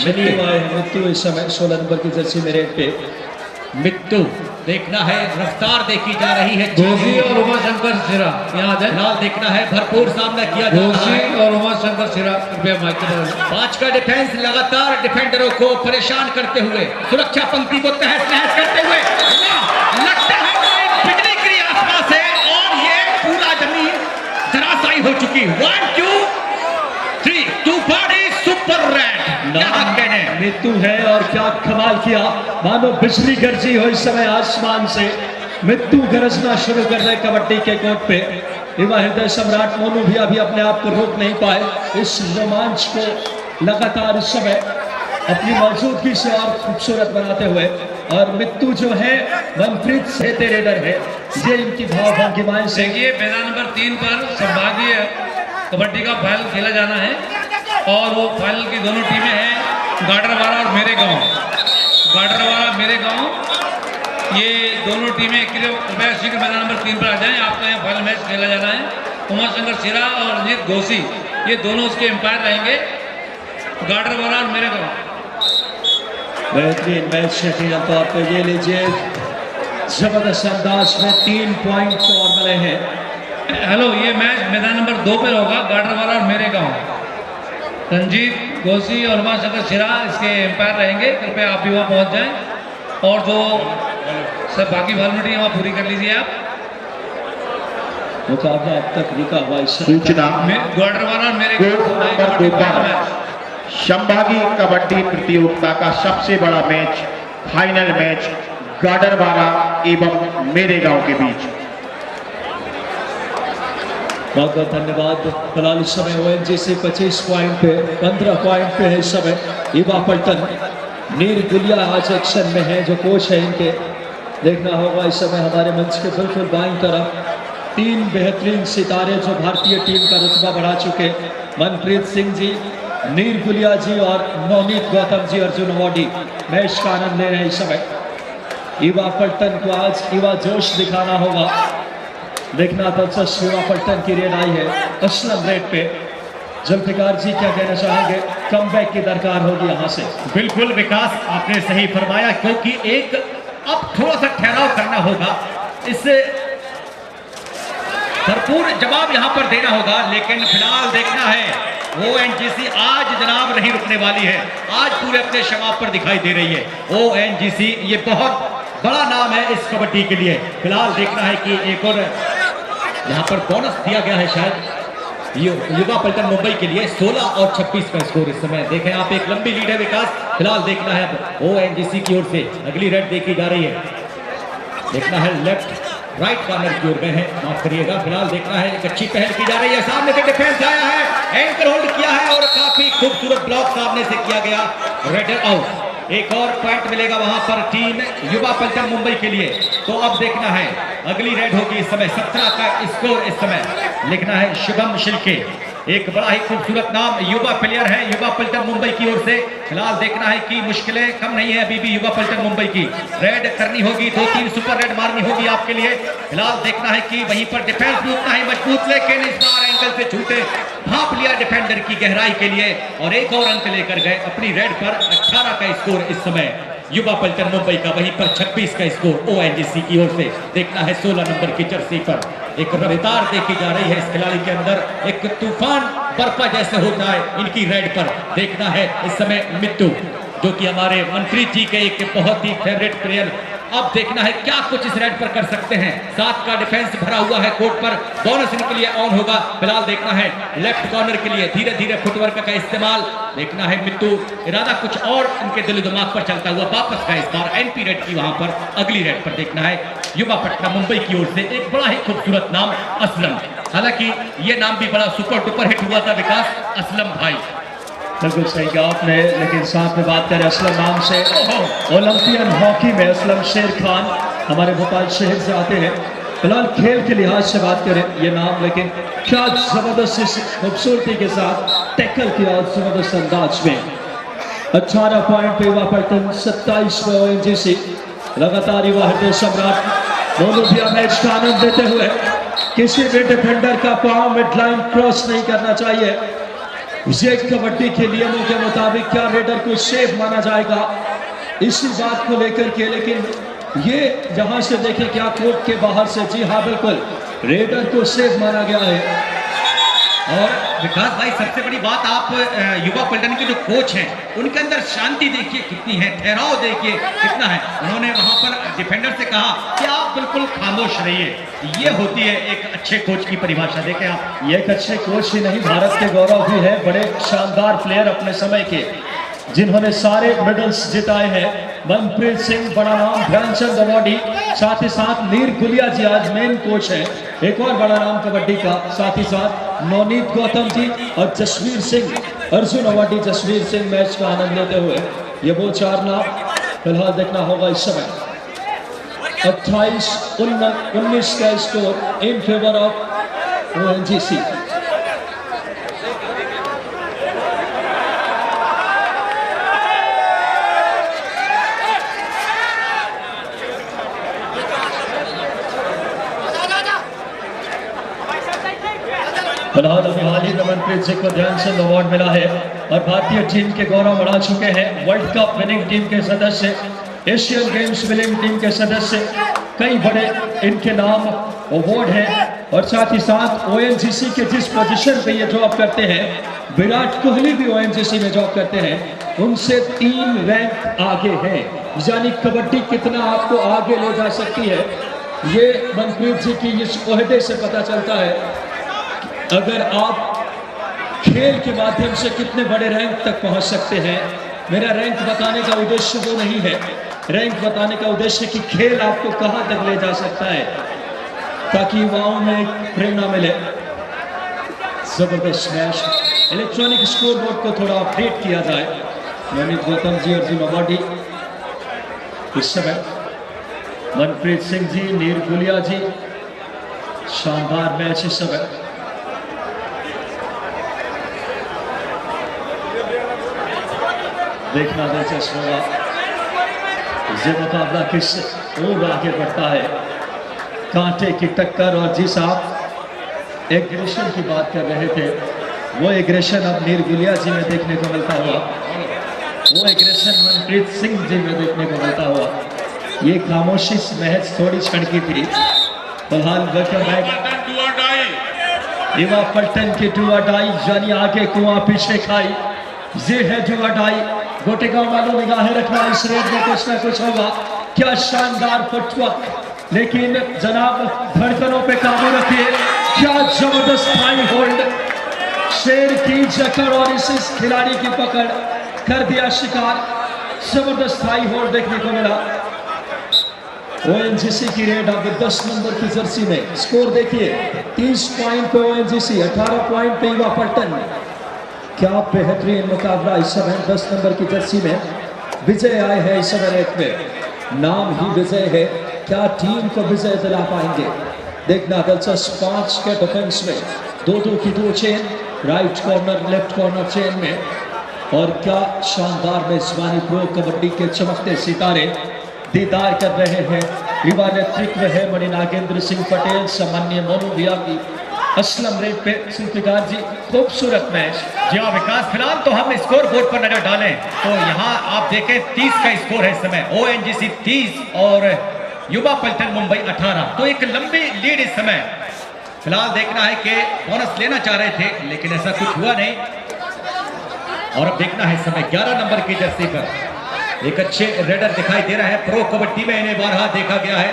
मित्तू आए हैं मित्तू इस समय 16 नंबर की जर्सी में रेड पे मित्तू देखना है रफ्तार देखी जा रही है जोशी और उमाशंकर सिरा यहाँ है। फिलहाल देखना है भरपूर सामना किया जा रहा जोशी है। और उमाशंकर सिरा कृपया माइक के बगल। 5 का डिफेंस लगातार डिफेंडरों को परेशान करते हुए सुरक्षा पंक्ति को तहस नहस करते हुए लगता है कि बिजली गिरी आसमान से और ये पूरा जमीन धराशायी हो चुकी। 1 2 3 टू बॉडी सुपर रेड कहने मित्तू है और क्या कमाल किया मानो बिजली गरजी हो इस समय आसमान से। मित्तू गरजना शुरू कर रहे कबड्डी के कोर्ट पे। युवा हृदय सम्राट मोनू भी अभी अपने आप को रोक नहीं पाए इस रोमांच को लगातार इस समय अपनी मौजूदगी से और खूबसूरत बनाते हुए। और मित्तू जो है मनप्रीत से तेरे डर है ये इनकी भाव भंगिमाएं से। देखिए मैदान नंबर 3 पर संभागीय कबड्डी का फाइनल खेला जाना है और वो फाइनल की दोनों टीमें हैं गाडरवाड़ा और मेरे गांव। गाडरवाड़ा मेरे गांव ये दोनों टीमें कृपया शीघ्र मैदान नंबर 3 पर आ जाएं। आपका यहाँ फाइनल मैच खेला जाना है। उमाशंकर सिरा और रंजीत घोसी ये दोनों उसके एम्पायर रहेंगे गाडरवाड़ा और मेरे गांव। बेहतरीन मैच शकील तौर पर ये लीजिए जबरदस्त अंदाज में 3 पॉइंट और मिले हैं। हेलो ये मैच मैदान नंबर 2 पर होगा गाडरवाड़ा और मेरे गांव। रंजीत घोसी और उमाशंकर सिरा इसके एम्पायर रहेंगे। कृपया आप भी वहाँ पहुँच जाएं और जो सब बाकी फॉर्मेलिटी वहाँ पूरी कर लीजिए आप। मुकाबला अब तक रुका हुआ इस सूचना गाडरवाड़ा और मेरे कोर्ट नंबर 2 पर संभागी कबड्डी प्रतियोगिता का सबसे बड़ा मैच फाइनल मैच गाडरवाड़ा एवं मेरे गांव के बीच। बहुत बहुत धन्यवाद। फिलहाल इस समय ONGC 25 पॉइंट पे 15 पॉइंट पे है इस समय युवा पलटन। नीर गुलिया आज एक्शन में है जो कोच है इनके। देखना होगा इस समय हमारे मंच के बिल्कुल बाईं तरफ 3 बेहतरीन सितारे जो भारतीय टीम का रुतबा बढ़ा चुके मनप्रीत सिंह जी नीर गुलिया जी और नवनीत गौतम जी अर्जुन अवार्डी मैच का आनंद ले रहे हैं इस समय। युवा पलटन को आज युवा जोश दिखाना होगा। देखना दिलचस्प युवा पलटन की रेड आई है असलम रेड पे। जुल्फिकार जी क्या कहना चाहेंगे? कमबैक की दरकार होगी यहाँ से। बिल्कुल विकास आपने सही फरमाया क्योंकि एक अब थोड़ा सा ठहराव करना होगा। इससे भरपूर जवाब यहाँ पर देना होगा लेकिन फिलहाल देखना है ONGC आज जनाब नहीं रुकने वाली है। आज पूरे अपने शबाब पर दिखाई दे रही है। ONGC ये बहुत बड़ा नाम है इस कबड्डी के लिए। फिलहाल देखना है कि एक और यहाँ पर बोनस दिया गया है शायद युवा पलटन मुंबई के लिए 16 और 26 का स्कोर इस समय। देखें आप एक लंबी लीड है विकास। फिलहाल देखना है ONGC की ओर से अगली रेड देखी जा रही है। देखना है लेफ्ट राइट कॉर्नर की ओर गए हैं माफ करिएगा। फिलहाल देखना है एक अच्छी पहल की जा रही है। सामने से डिफेंस आया है एंकर होल्ड किया है और काफी खूबसूरत ब्लॉक सामने से किया गया। Raider out. एक और पॉइंट मिलेगा वहां पर टीम युवा पलटन मुंबई के लिए। तो अब देखना है अगली रेड होगी इस समय 17 का स्कोर इस समय। लिखना है शुभम शिल्के एक बड़ा ही खूबसूरत नाम युवा प्लेयर है युवा पलटन मुंबई की ओर से। फिलहाल देखना है कि मुश्किलें कम नहीं है अभी भी युवा पलटन मुंबई की। रेड करनी होगी 2-3 सुपर रेड मारनी होगी आपके लिए। फिलहाल देखना है कि वहीं पर डिफेंस भी उतना ही मजबूत लेकिन इस बार एंगल से छूटे भाप लिया डिफेंडर की गहराई के लिए और एक और अंक लेकर गए अपनी रेड पर। 18 का स्कोर इस समय युवा पलटन मुंबई का। वहीं पर 26 का स्कोर ONGC की ओर से। देखना है 16 नंबर की जर्सी पर एक रफ्तार देखी जा रही है इस खिलाड़ी के अंदर। एक तूफान बर्फा जैसे होता है इनकी रेड पर। देखना है इस समय मित्तू जो कि हमारे मंत्री जी के एक बहुत ही फेवरेट प्लेयर। अब देखना है क्या कुछ इस रेड पर कर सकते हैं। 7 का डिफेंस भरा हुआ है कोर्ट पर। बोनस इनके लिए ऑन होगा। फिलहाल देखना है लेफ्ट कॉर्नर के लिए धीरे धीरे फुटवर्क का इस्तेमाल। देखना है मित्तू इरादा कुछ और इनके दिल दिमाग पर चलता हुआ वापस का इस बार एनपी रेड की वहां पर अगली रेड पर। देखना है युवा पटना मुंबई की ओर से एक बड़ा ही खूबसूरत नाम असलम। हालांकि ये नाम भी बड़ा सुपर डुपर हिट हुआ था विकास असलम भाई। बिल्कुल सही कहा आपने लेकिन साथ में बात करें असलम नाम से ओलंपियन हॉकी में असलम शेर खान हमारे भोपाल शहर से आते हैं। फिलहाल खेल के लिहाज से बात करें ये नाम, लेकिन क्या जबरदस्त खूबसूरती के साथ टैकल किया जबरदस्त अंदाज में। 18 पॉइंट पे युवा पलटन, 27 पे ओएनजीसी। लगातार युवा हृदय सम्राट मोनोभिया मैच का आनंद लेते हुए किसी भी डिफेंडर का पांव मिडलाइन क्रॉस नहीं करना चाहिए। ये कबड्डी के नियमों के मुताबिक क्या रेडर को सेफ माना जाएगा, इसी बात को लेकर के, लेकिन ये जहां से देखें क्या कोर्ट के बाहर से, जी हाँ बिल्कुल रेडर को सेफ माना गया है। और विकास भाई सबसे बड़ी बात, आप युवा पलटन के जो कोच हैं उनके अंदर शांति देखिए कितनी है, ठहराव देखिए कितना है। उन्होंने वहां पर डिफेंडर से कहा कि आप बिल्कुल खामोश रहिए। ये होती है एक अच्छे कोच की परिभाषा। देखें आप, ये एक अच्छे कोच ही नहीं, भारत के गौरव भी है, बड़े शानदार प्लेयर अपने समय के, जिन्होंने सारे मेडल्स जिताए हैं। मनप्रीत सिंह बड़ा नाम, ध्यानचंद अवार्डी, साथ ही साथ नीर गुलिया जी आज मेन कोच हैं, एक और बड़ा नाम कबड्डी का। साथ ही साथ नवनीत गौतम जी और जसवीर सिंह, अर्जुन अवार्डी जसवीर सिंह मैच का आनंद लेते हुए। ये वो 4 नाम फिलहाल देखना होगा इस समय। 28-19 का score in favour of ONGC. फिलहाल अभी हाल ही में मनप्रीत सिंह को ध्यानचंद अवार्ड मिला है और भारतीय टीम के गौरव बढ़ा चुके हैं। वर्ल्ड कप विनिंग टीम के सदस्य, एशियन गेम्स विनिंग टीम के सदस्य, कई बड़े इनके नाम अवार्ड हैं। और साथ ही साथ ओएनजीसी के जिस पोजीशन पे ये जॉब करते हैं, विराट कोहली भी ओएनजीसी में जॉब करते हैं, उनसे 3 रैंक आगे हैं। यानी कबड्डी कितना आपको आगे ले जा सकती है, ये मनप्रीत जी की इस ओहदे से पता चलता है। अगर आप खेल के माध्यम से कितने बड़े रैंक तक पहुंच सकते हैं। मेरा रैंक बताने का उद्देश्य वो नहीं है, रैंक बताने का उद्देश्य कि खेल आपको कहां तक ले जा सकता है, ताकि युवाओं में एक प्रेरणा मिले। जबरदस्त मैच, इलेक्ट्रॉनिक स्कोर बोर्ड को थोड़ा अपडेट किया जाए। नवनीत गौतम जी, अर्जुन अवार्डी इस समय, मनप्रीत सिंह जी, नीर गुलिया जी, शानदार मैच इस समय। देखना दिलचस्प होगा ये मुकाबला किस ओर आगे बढ़ता है। कांटे की टक्कर, और जिस आप एग्रेशन की बात कर रहे थे, वो एग्रेशन अब नीर गुलिया जी में देखने को मिलता हुआ, वो एग्रेशन मनप्रीत सिंह जी में देखने को मिलता हुआ। ये खामोशी महज थोड़ी क्षण की थी। फिलहाल वेलकम बैक, युवा पलटन की डू और डाई, यानी आगे कुआं पीछे खाई, ये है डू और डाई। गोटेगांव वालों निगाहें रखना, इस रेड में कुछ ना कुछ होगा। क्या शानदार फुटवर्क, लेकिन जनाब धड़कनों पे काबू रखिए। क्या जबरदस्त हाई होल्ड, शेर की जकड़ और इस खिलाड़ी की पकड़ कर दिया शिकार। जबरदस्त हाई होल्ड देखने को मिला। ओएनजीसी की रेड अब 10 नंबर की जर्सी में। स्कोर देखिए, 30 पॉइंट पे ओएनजीसी, 18 पॉइंट पे युवा पलटन। क्या बेहतरीन मुकाबला इस समय 10 नंबर की जर्सी में। विजय आए हैं इस समय रेट में, नाम ही विजय है। क्या टीम को विजय दिला पाएंगे, देखना दिलचस्प। 5 के डिफेंस में 2-2 की 2 chain, right corner left corner chain में। और क्या शानदार मेजबानी, प्रो कबड्डी के चमकते सितारे दीदार कर रहे हैं। युवा नेतृत्व है मणि नागेंद्र सिंह पटेल, सामान्य मोनोभिया की असलम रेट पे सुल्फिकार जी। खूबसूरत मैच। जी हाँ विकास, फिलहाल तो हम स्कोर बोर्ड पर नजर डालें तो यहाँ आप देखें 30 का स्कोर है इस समय, ओएनजीसी 30 और युवा पलटन मुंबई 18। तो एक लंबी लीड इस समय। फिलहाल देखना है कि बोनस लेना चाह रहे थे लेकिन ऐसा कुछ हुआ नहीं। और अब देखना है इस समय 11 नंबर की जर्सी पर एक अच्छे रेडर दिखाई दे रहा है। प्रो कबड्डी में इन्हें बारहा देखा गया है।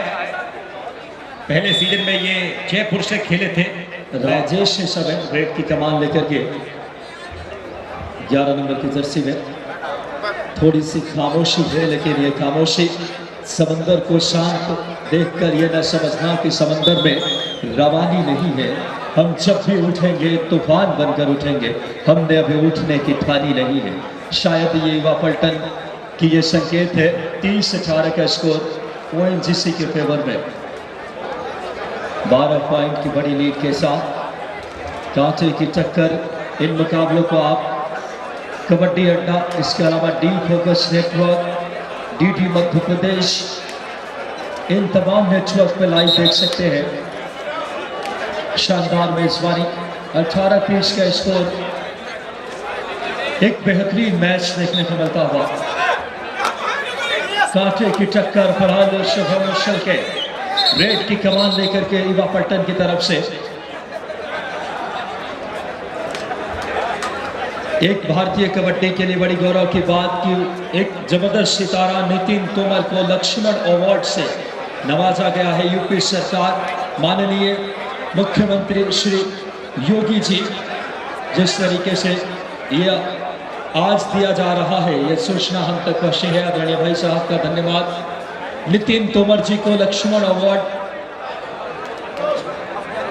पहले सीजन में ये जयपुर से खेले थे। राजेश इस समय रेड की कमान लेकर के 11 नंबर की जर्सी में। थोड़ी सी खामोशी है, लेकिन ये खामोशी समंदर को शांत देखकर ये न समझना कि समंदर में रवानी नहीं है। हम जब भी उठेंगे तूफान बनकर उठेंगे, हमने अभी उठने की ठानी नहीं है। शायद ये युवा पलटन की ये संकेत है। 30-18 का स्कोर ओएनजीसी के फेवर में। 12 पॉइंट की बड़ी लीड के साथ कांटे की टक्कर। इन मुकाबलों को आप कबड्डी अड्डा, इसके अलावा D focus network, DD Madhya Pradesh, इन तमाम नेटवर्क पे लाइव देख सकते हैं। शानदार मेजबानी, 18-30 का स्कोर, एक बेहतरीन मैच देखने को मिलता हुआ। कांटे की टक्कर फरहान शुभम शिल्के रेड की कमान लेकर के ईवा पलटन की तरफ से। एक भारतीय कबड्डी के लिए बड़ी गौरव की बात कि एक जबरदस्त सितारा नितिन तोमर को लक्ष्मण अवार्ड से नवाजा गया है। यूपी सरकार, माननीय मुख्यमंत्री श्री योगी जी, जिस तरीके से यह आज दिया जा रहा है, यह सूचना हम तक पहुंची है। आदरणीय भाई साहब का धन्यवाद। नितिन तोमर जी को लक्ष्मण अवार्ड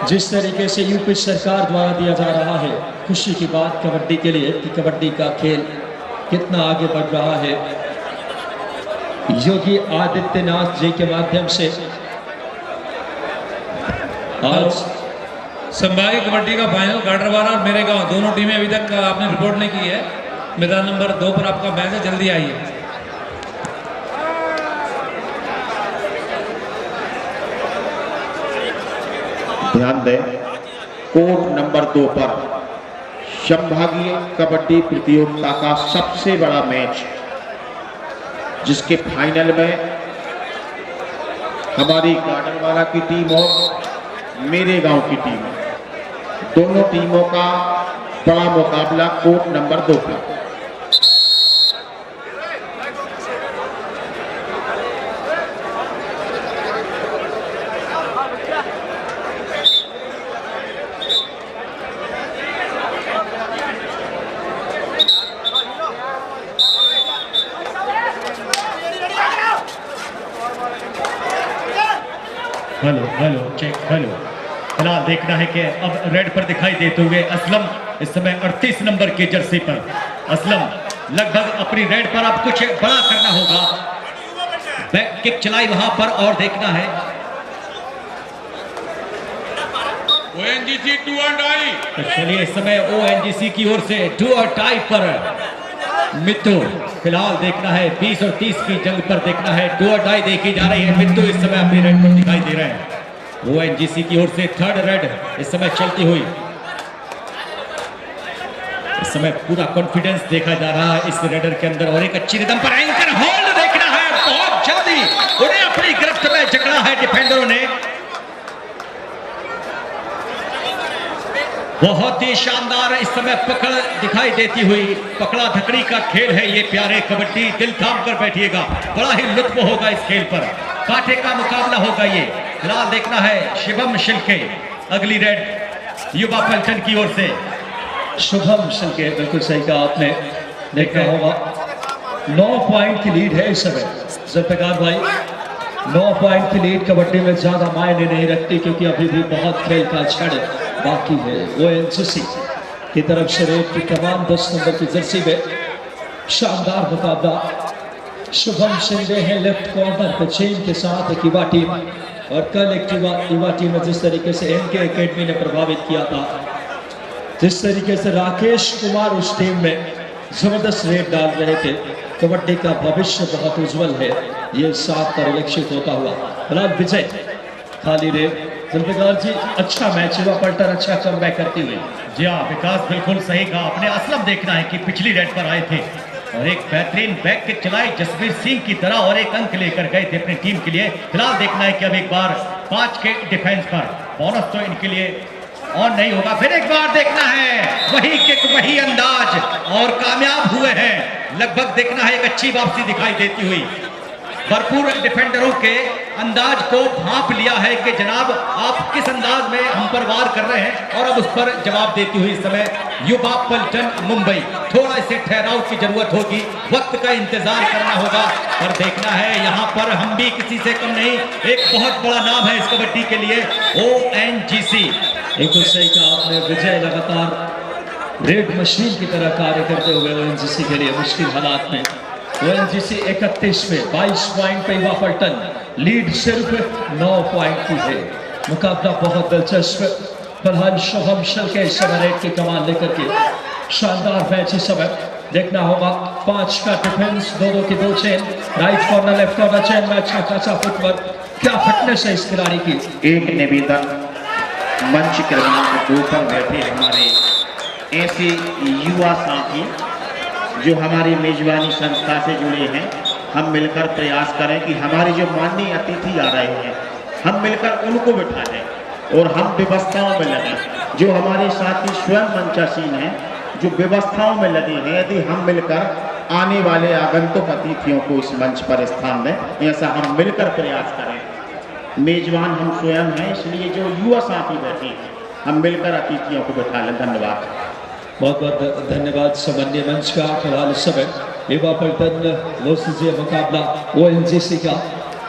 जिस तरीके से यूपी सरकार द्वारा दिया जा रहा है, खुशी की बात कबड्डी के लिए कि कबड्डी का खेल कितना आगे बढ़ रहा है। योगी आदित्यनाथ जी के माध्यम से आज संभागीय कबड्डी का फाइनल गाडरवारा और मेरे गांव दोनों टीमें अभी तक आपने रिपोर्ट नहीं की है। मैदान नंबर 2 पर आपका मैच है, जल्दी आइए। ध्यान दें, कोर्ट नंबर 2 पर संभागीय कबड्डी प्रतियोगिता का सबसे बड़ा मैच, जिसके फाइनल में हमारी गाडरवारा की टीम और मेरे गांव की टीम, दोनों टीमों का बड़ा मुकाबला कोर्ट नंबर 2 पर। Hello hello check hello. फिलहाल देखना है कि अब रेड पर दिखाई देते हुए असलम इस समय 38 नंबर की जर्सी पर। असलम लगभग अपनी रेड पर अब कुछ बड़ा करना होगा। बैक किक चलाई वहां पर और देखना है ONGC 2 और डाई। तो चलिए इस समय ONGC की ओर से 2 और टाई पर मित्तू। फिलहाल देखना है 20 और 30 की जंग पर देखना है, 2 और डाई देखी जा रही है। मित्तू इस समय अपनी रेड पर दिखाई दे रहे हैं। ONGC की ओर से 3rd रेड इस समय चलती हुई। इस समय पूरा कॉन्फिडेंस देखा जा रहा है इस रेडर के अंदर और एक अच्छी रिदम पर एंकर होल्ड देखना है। बहुत जल्दी उन्हें अपनी गिरफ्त में जकड़ा है डिफेंडरों ने। बहुत ही शानदार इस समय पकड़ दिखाई देती हुई। पकड़ा धकड़ी का खेल है ये प्यारे कबड्डी, दिल थाम कर बैठिएगा, बड़ा ही लुत्फ होगा इस खेल पर। कांटे का मुकाबला होगा ये। फिलहाल देखना है शिवम शिल्के, अगली रेड युवा पलटन की ओर से। शुभम शिल्के, बिल्कुल सही कहा आपने। देखना होगा 9 पॉइंट की लीड है इस समय जुल्फिकार भाई। 9 पॉइंट की लीड कबड्डी में ज्यादा मायने नहीं रखती, क्योंकि अभी भी बहुत खेल का छड़ बाकी है। ONGC की तरफ से रेड की कमान 10 नंबर की जर्सी में शानदार मुकाबला। शुभम सिंह हैं लेफ्ट कॉर्नर पर चेन के साथ एक युवा टीम, और कल एक युवा टीम में जिस तरीके से MK एकेडमी ने प्रभावित किया था, जिस तरीके से राकेश कुमार उस टीम में जबरदस्त रेड डाल रहे थे। कबड्डी का भविष्य बहुत उज्जवल है, ये साफ परिलक्षित होता हुआ। फिलहाल विजय खाली रेड। जुल्फिकार जी, अच्छा मैच हुआ, पलटन अच्छा कमबैक करती हुई। जी हाँ, विकास बिल्कुल सही कहा आपने। असलम देखना है कि पिछली रेड पर आए थे और एक बेहतरीन बैक किक चलाई जसवीर सिंह की तरह और एक अंक लेकर गए थे अपनी टीम के लिए। फिलहाल देखना है कि अब एक बार 5 के डिफेंस पर बोनस तो इनके लिए ऑन नहीं होगा। फिर एक बार देखना है वही किक वही अंदाज और कामयाब हुए हैं। लगभग देखना है एक अच्छी वापसी दिखाई देती हुई। भरपूर डिफेंडरों के अंदाज को भांप लिया है कि जनाब आप किस अंदाज में हम पर वार कर रहे हैं, और अब उस पर जवाब देती हुई इस समय युवा पलटन मुंबई। थोड़ा इसे ठहराव की जरूरत होगी, वक्त का इंतजार करना होगा, पर देखना है यहाँ पर हम भी किसी से कम नहीं। एक बहुत बड़ा नाम है इस कबड्डी के लिए, ONGC। बिल्कुल सही कहा आपने। विजय लगातार रेड मशीन की तरह कार्य करते हुए ONGC के लिए मुश्किल हालात में। ONGC 31 में 22 पॉइंट पे युवा पलटन लीड सिर्फ 9 पॉइंट की है। मुकाबला बहुत दिलचस्प। फिलहाल शुभम शल के इस समय रेड की कमान लेकर के शानदार मैच इस समय देखना होगा। 5 का डिफेंस, दो की 2 chain, right corner left corner chain match का काचा फुटवर्क, क्या फिटनेस है इस खिलाड़ी की। एक निवेदन, मंच क्रमांक 2 पर बैठे हमारे ऐसे युवा साथी जो हमारी मेजबानी संस्था से जुड़े हैं, हम मिलकर प्रयास करें कि हमारे जो माननीय अतिथि आ रहे हैं हम मिलकर उनको बिठाएं और हम व्यवस्थाओं में लगे। जो हमारे साथी स्वयं मंचासीन हैं, जो व्यवस्थाओं में लगे हैं, यदि हम मिलकर आने वाले आगंतुक अतिथियों को इस मंच पर स्थान दें, ऐसा हम मिलकर प्रयास करें। मेजबान हम स्वयं हैं, इसलिए जो युवा साथी बैठे हैं हम मिलकर अतिथियों को बिठा लें। धन्यवाद। बहुत बहुत धन्यवाद समन्वय मंच का। फिलहाल इस समय युवा पलटन वर्सेस ये मुकाबला ONGC का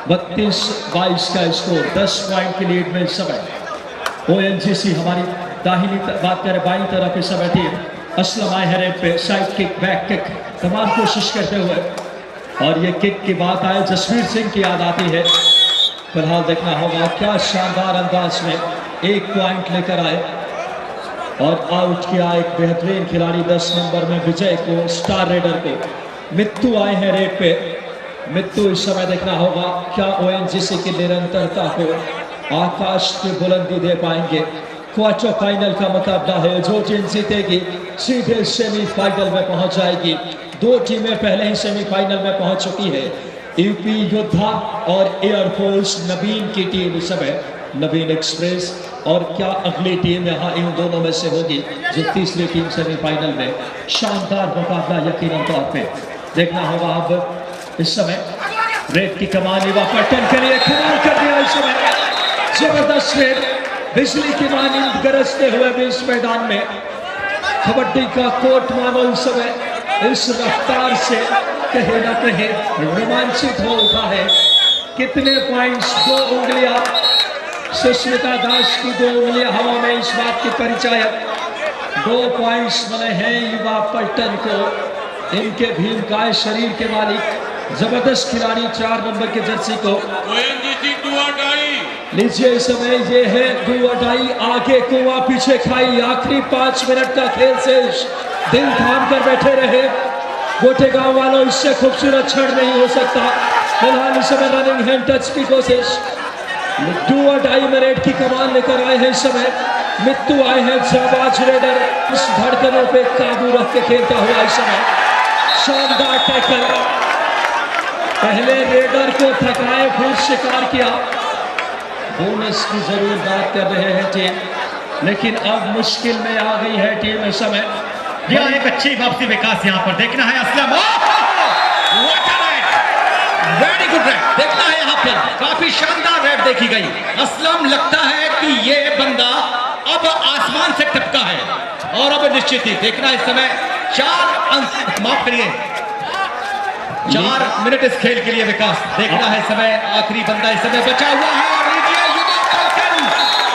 32-22 का स्कोर, 10 पॉइंट की लीड में इस समय ONGC हमारी दाहिनी बात करें बाई तरफ इस समय टीम असलम आए है रेड पे, साइड किक बैक किक तमाम कोशिश करते हुए, और ये किक की बात आए जसवीर सिंह की याद आती है। फिलहाल देखना होगा क्या शानदार अंदाज में 1 पॉइंट लेकर आए और आउट किया एक बेहतरीन खिलाड़ी 10 नंबर में विजय को, स्टार रेडर को। मित्तू आए हैं रेड पे, मित्तू इस समय देखना होगा क्या ONGC की निरंतरता को आकाश की बुलंदी दे पाएंगे। क्वार्टर फाइनल का मुकाबला है, जो टीम जीतेगी सीधे सेमीफाइनल में पहुंच जाएगी। 2 टीमें पहले ही सेमीफाइनल में पहुंच चुकी है, यूपी योद्धा और एयरफोर्स नवीन की टीम इस समय नवीन एक्सप्रेस, और क्या अगली टीम यहाँ इन दोनों में से होगी जो तीसरी टीम सेमीफाइनल में। शानदार मुकाबला यकीनन तौर पे देखना होगा। अब इस समय रेड की कमान युवा पलटन के लिए कमाल कर दिया इस समय, जबरदस्त रेड, बिजली की मानिंद गरजते हुए भी इस मैदान में कबड्डी का कोर्ट मानो इस समय इस रफ्तार से कहीं ना कहीं रोमांचित हो उठा है। कितने पॉइंट्स, 2 उंगलियां, सुष्मिता दास की 2 उंगलियां हवा में इस बात की परिचायक, 2 पॉइंट्स मिले हैं युवा पलटन को। इनके भीमकाय शरीर के मालिक जबरदस्त खिलाड़ी 4 नंबर के जर्सी को लीजिए। इस समय ये है दुआडाई, आगे कुआं पीछे खाई, आखिरी 5 मिनट का खेल शेष, दिल थाम कर बैठे रहे गोटे गांव वालों, इससे खूबसूरत क्षण नहीं हो सकता। फिलहाल इस समय रनिंग हैंड टच की कोशिश, दुआडाई में रेड की कमान लेकर आए हैं इस समय मित्तू आए हैं जाबाज रेडर, इस धड़कनों पे काबू रख के खेलता हुआ इस समय शानदार टैकल, पहले रेडर को थकाए फिर शिकार किया। बोनस की जरूर बात कर रहे हैं टीम, लेकिन अब मुश्किल में आ गई है टीम इस समय। यह एक अच्छी वापसी विकास यहाँ पर देखना है। असलम वेरी गुड रेड देखना है यहाँ पर, काफी शानदार रेड देखी गई। असलम लगता है कि ये बंदा अब आसमान से टपका है और अब निश्चित ही देखना इस समय 4 अंक, माफ करिए 4 मिनट इस खेल के लिए विकास देखना है। समय आखिरी बंदा इस समय बचा हुआ है और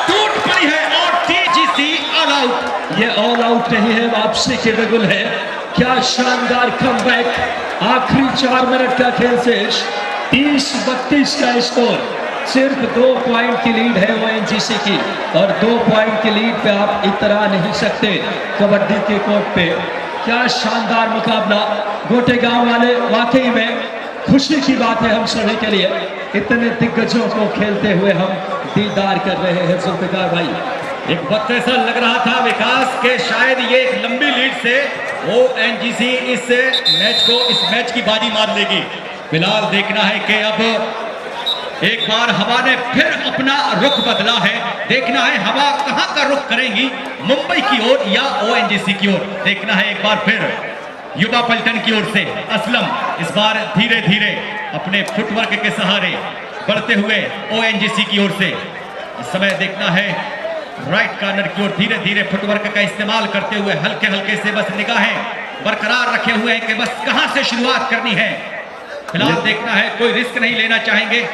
टूट पड़ी है और TGC ऑल आउट। ये ऑल आउट नहीं है, वापसी की बिगुल है। क्या शानदार कमबैक, आखिरी 4 मिनट का खेल शेष, 30-32 का स्कोर, सिर्फ 2 पॉइंट की लीड है ONGC की, और 2 पॉइंट की लीड पे आप इतरा नहीं सकते कबड्डी के कोर्ट पे। क्या शानदार मुकाबला, गोटे गांव वाले, वाकई में खुशी की बात है हम सभी के लिए। इतने दिग्गजों को खेलते हुए हम दीदार कर रहे हैं जुल्फिकार भाई। एक वक्त ऐसा लग रहा था विकास के शायद ये एक लंबी लीड से ONGC इस मैच की बाजी मार लेगी। फिलहाल देखना है कि अब एक बार हवा ने फिर अपना रुख बदला है, देखना है हवा कहां का रुख करेंगी, मुंबई की ओर या ONGC की ओर। देखना है एक बार फिर युवा पलटन की ओर से असलम इस बार धीरे धीरे अपने फुटवर्क के सहारे बढ़ते हुए ONGC की ओर से। इस समय देखना है राइट कॉर्नर की ओर धीरे धीरे फुटवर्क का इस्तेमाल करते हुए हल्के हल्के से बस निगाहें बरकरार रखे हुए हैं कि बस कहां से शुरुआत करनी है। फिलहाल देखना है, कोई रिस्क नहीं लेना चाहेंगे।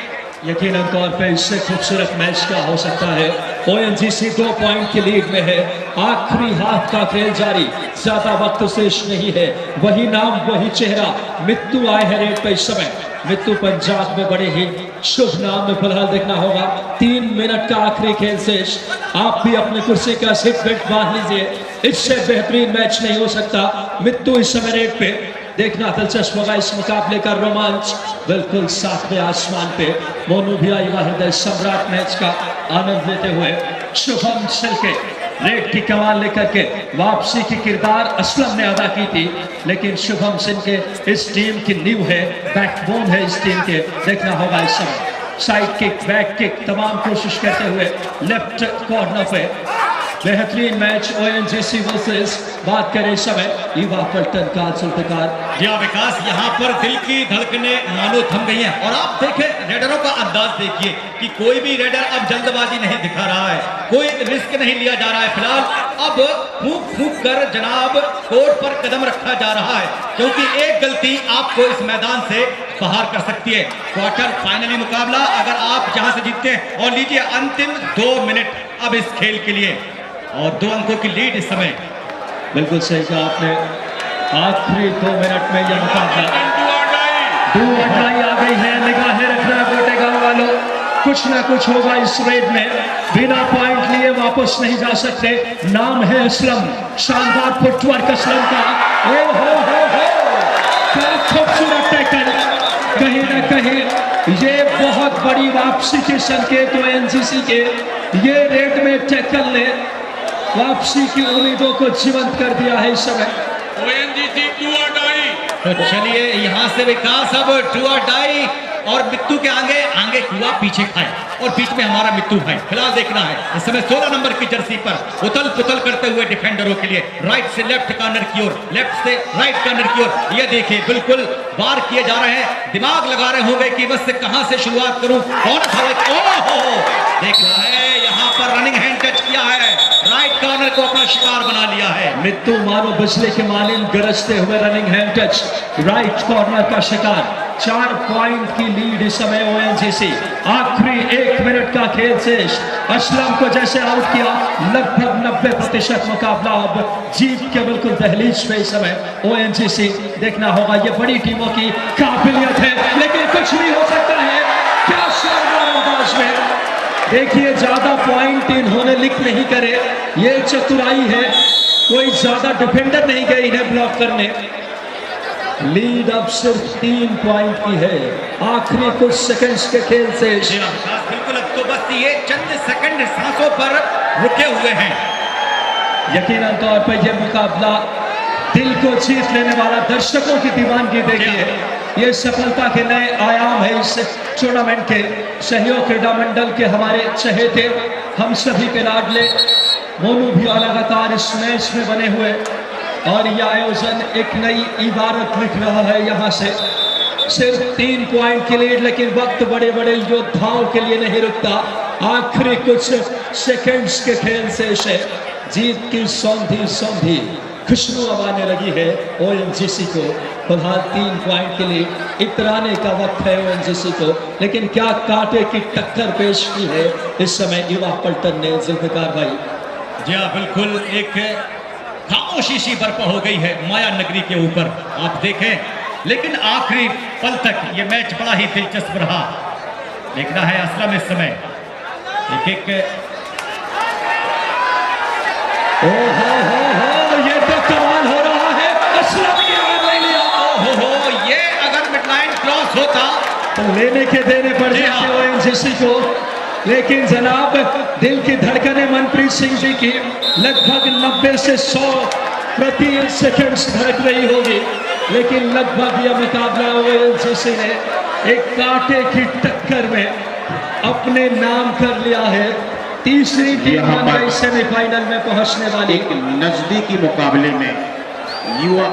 यकीनन तौर पे इससे खूबसूरत मैच क्या हो सकता है। ONGC 2 पॉइंट की लीड में है, आखिरी हाथ का खेल जारी, ज्यादा वक्त शेष नहीं है। वही नाम वही चेहरा, मित्तू आए हैं रेड पे इस समय। मित्तू पंजाब में बड़े ही शुभ नाम में फिलहाल देखना होगा 3 मिनट का आखिरी खेल शेष। आप भी अपने कुर्सी का सीट बेल्ट बांध लीजिए, इससे बेहतरीन मैच नहीं हो सकता। मित्तू इस समय रेट पे देखना दिलचस्प होगा इस मुकाबले का रोमांच बिल्कुल सातवें आसमान पे। मोनू भी युवा हृदय सम्राट मैच का आनंद लेते हुए शुभम सिलके रेड की कमान लेकर के वापसी की किरदार असलम ने अदा की थी, लेकिन शुभम सिंह के इस टीम की नींव है, बैकबोन है इस टीम के। देखना होगा इस समय साइड किक, बैक किक तमाम कोशिश करते हुए लेफ्ट कॉर्नर पे बेहतरीन मैच ओएनजीसी वर्सेस बात करें इस समय युवा पलटन का जुल्फकार। जी हाँ विकास, यहाँ पर दिल की धड़कनें मानो थम गई हैं और आप देखें रेडरों का अंदाज देखिए कि कोई भी रेडर अब जल्दबाजी नहीं दिखा रहा है, कोई रिस्क नहीं लिया जा रहा है। फिलहाल अब फूंक फूंक कर जनाब कोर्ट पर कदम रखा जा रहा है, क्योंकि एक गलती आपको इस मैदान से बाहर कर सकती है। क्वार्टर फाइनली मुकाबला अगर आप जहां से जीतते हैं, और लीजिए अंतिम 2 मिनट अब इस खेल के लिए और 2 अंकों की लीड इस समय। बिल्कुल सही कहा आपने, आखिरी 2 मिनट में यह मुकाबला दो अटाई आ गई है। निगाहें रखना गोटे गांव वालों, कुछ ना कुछ होगा इस रेड में, बिना पॉइंट लिए वापस नहीं जा सकते। नाम है असलम, शानदार फुटवर्क असलम का। ओ हो क्या खूबसूरत टैकल, कहीं ना कहीं ये बहुत बड़ी वापसी के संकेत ओएनजीसी के। ये रेड में टैकल ने वापसी की उम्मीदों को जीवंत कर दिया है इस समय। ओएनजीसी डू और डाई। तो चलिए यहाँ से विकास अब डू और डाई, और मित्तू के आगे आगे कुआ पीछे खाए, और बीच में हमारा मित्तू भाई। फिलहाल देखना है इस समय 16 नंबर की जर्सी पर उथल पुथल करते हुए डिफेंडरों के लिए राइट से लेफ्ट कॉर्नर की ओर, लेफ्ट से राइट कॉर्नर की ओर। ये देखिए बिल्कुल वार किए जा रहे हैं, दिमाग लगा रहे होंगे कि बस कहां से शुरुआत करूं, कौन देखना है यहाँ पर रनिंग हैंड टच किया है, राइट कॉर्नर को अपना शिकार बना लिया है। मित्तू मानो बिजली के मानिंद गरजते हुए running hand touch, right corner का शिकार। 4 पॉइंट की लीड इस समय ओएनजीसी। आखिरी 1 मिनट का खेल शेष। असलम को जैसे आउट किया, लगभग 90% मुकाबला अब जीत के बिल्कुल दहलीज पे इस समय ओएनजीसी। देखना होगा ये बड़ी टीमों की काबिलियत है, लेकिन कुछ भी हो सकता है। क्या शानदार अंदाज में देखिए, ज्यादा पॉइंट इन्होंने लिख नहीं करे, ये चतुराई है। कोई ज्यादा डिफेंडर नहीं गए इन्हें ब्लॉक करने। लीड अब सिर्फ 3 पॉइंट की है आखिरी कुछ सेकंड्स के खेल से। बिल्कुल, अब तो बस ये चंद सेकंड सांसों पर रुके हुए हैं। यकीनन तौर पर यह मुकाबला दिल को जीत लेने वाला, दर्शकों की दीवानगी देखिए। ये सफलता के नए आयाम है इस टूर्नामेंट के। सहयोग क्रीडा मंडल के हमारे चहेते, हम सभी के लाडले मोनू भी लगातार इस मैच में बने हुए, और यह आयोजन एक नई इबारत लिख रहा है। यहाँ से सिर्फ 3 पॉइंट की लीड, लेकिन वक्त बड़े बड़े योद्धाओं के लिए नहीं रुकता। आखिरी कुछ सेकंड्स के खेल से जीत की सौंधी खुशबू अब आने लगी है ओएनजीसी को। फिलहाल 3 पॉइंट के लिए इतराने का वक्त है ओएनजीसी को, लेकिन क्या कांटे की टक्कर पेश की है इस समय युवा पलटन ने जुल्फकार भाई। जी हाँ बिल्कुल, एक खामोशी सी बर्पा हो गई है माया नगरी के ऊपर, आप देखें। लेकिन आखिरी पल तक ये मैच बड़ा ही दिलचस्प रहा। देखना है असलम इस समय एक ये तो कमाल हो रहा है। असलम ने अगर ले लिया, ये अगर मिडलाइन क्रॉस होता तो लेने के देने पड़ जाते ओएनजीसी को। लेकिन जनाब दिल की धड़कनें मनप्रीत सिंह जी की लगभग 90 से 100 प्रति सेकंड धड़क रही होगी, लेकिन लगभग यह मुकाबला ओएनजीसी ने एक कांटे की टक्कर में अपने नाम कर लिया है। तीसरी टीम सेमीफाइनल में पहुंचने वाली। एक नजदीकी मुकाबले में युवा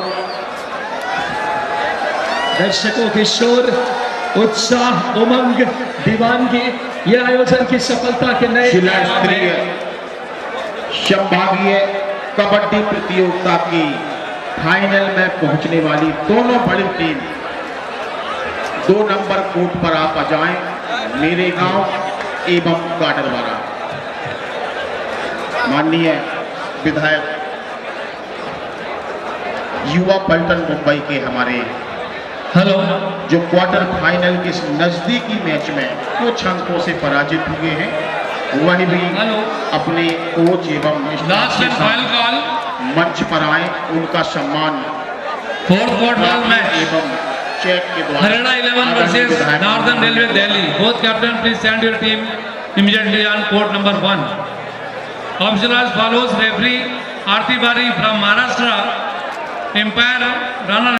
दर्शकों की शोर, उत्साह, उमंग, दीवानगी, ये आयोजन की सफलता के नए जिला स्तरीय संभागीय कबड्डी प्रतियोगिता की फाइनल में पहुंचने वाली दोनों बड़ी टीम 2 नंबर कोर्ट पर आप आ जाएं। मेरे गांव एवं गाडरवारा। माननीय विधायक युवा पलटन मुंबई के हमारे हेलो जो क्वार्टर फाइनल के इस नजदीकी मैच में कुछ अंकों से पराजित हुए हैं, वही भी हेलो अपने कोच एवं लास्ट एंड फाइनल कॉल मंच पर आए, उनका सम्मान फोर्थ क्वार्टर मैच एवं चेक के द्वारा Haryana 11 versus northern railway Delhi. Both captain please stand your team immediately on court number 1. Official as follows: referee Aarti Bari from Maharashtra, umpire Rana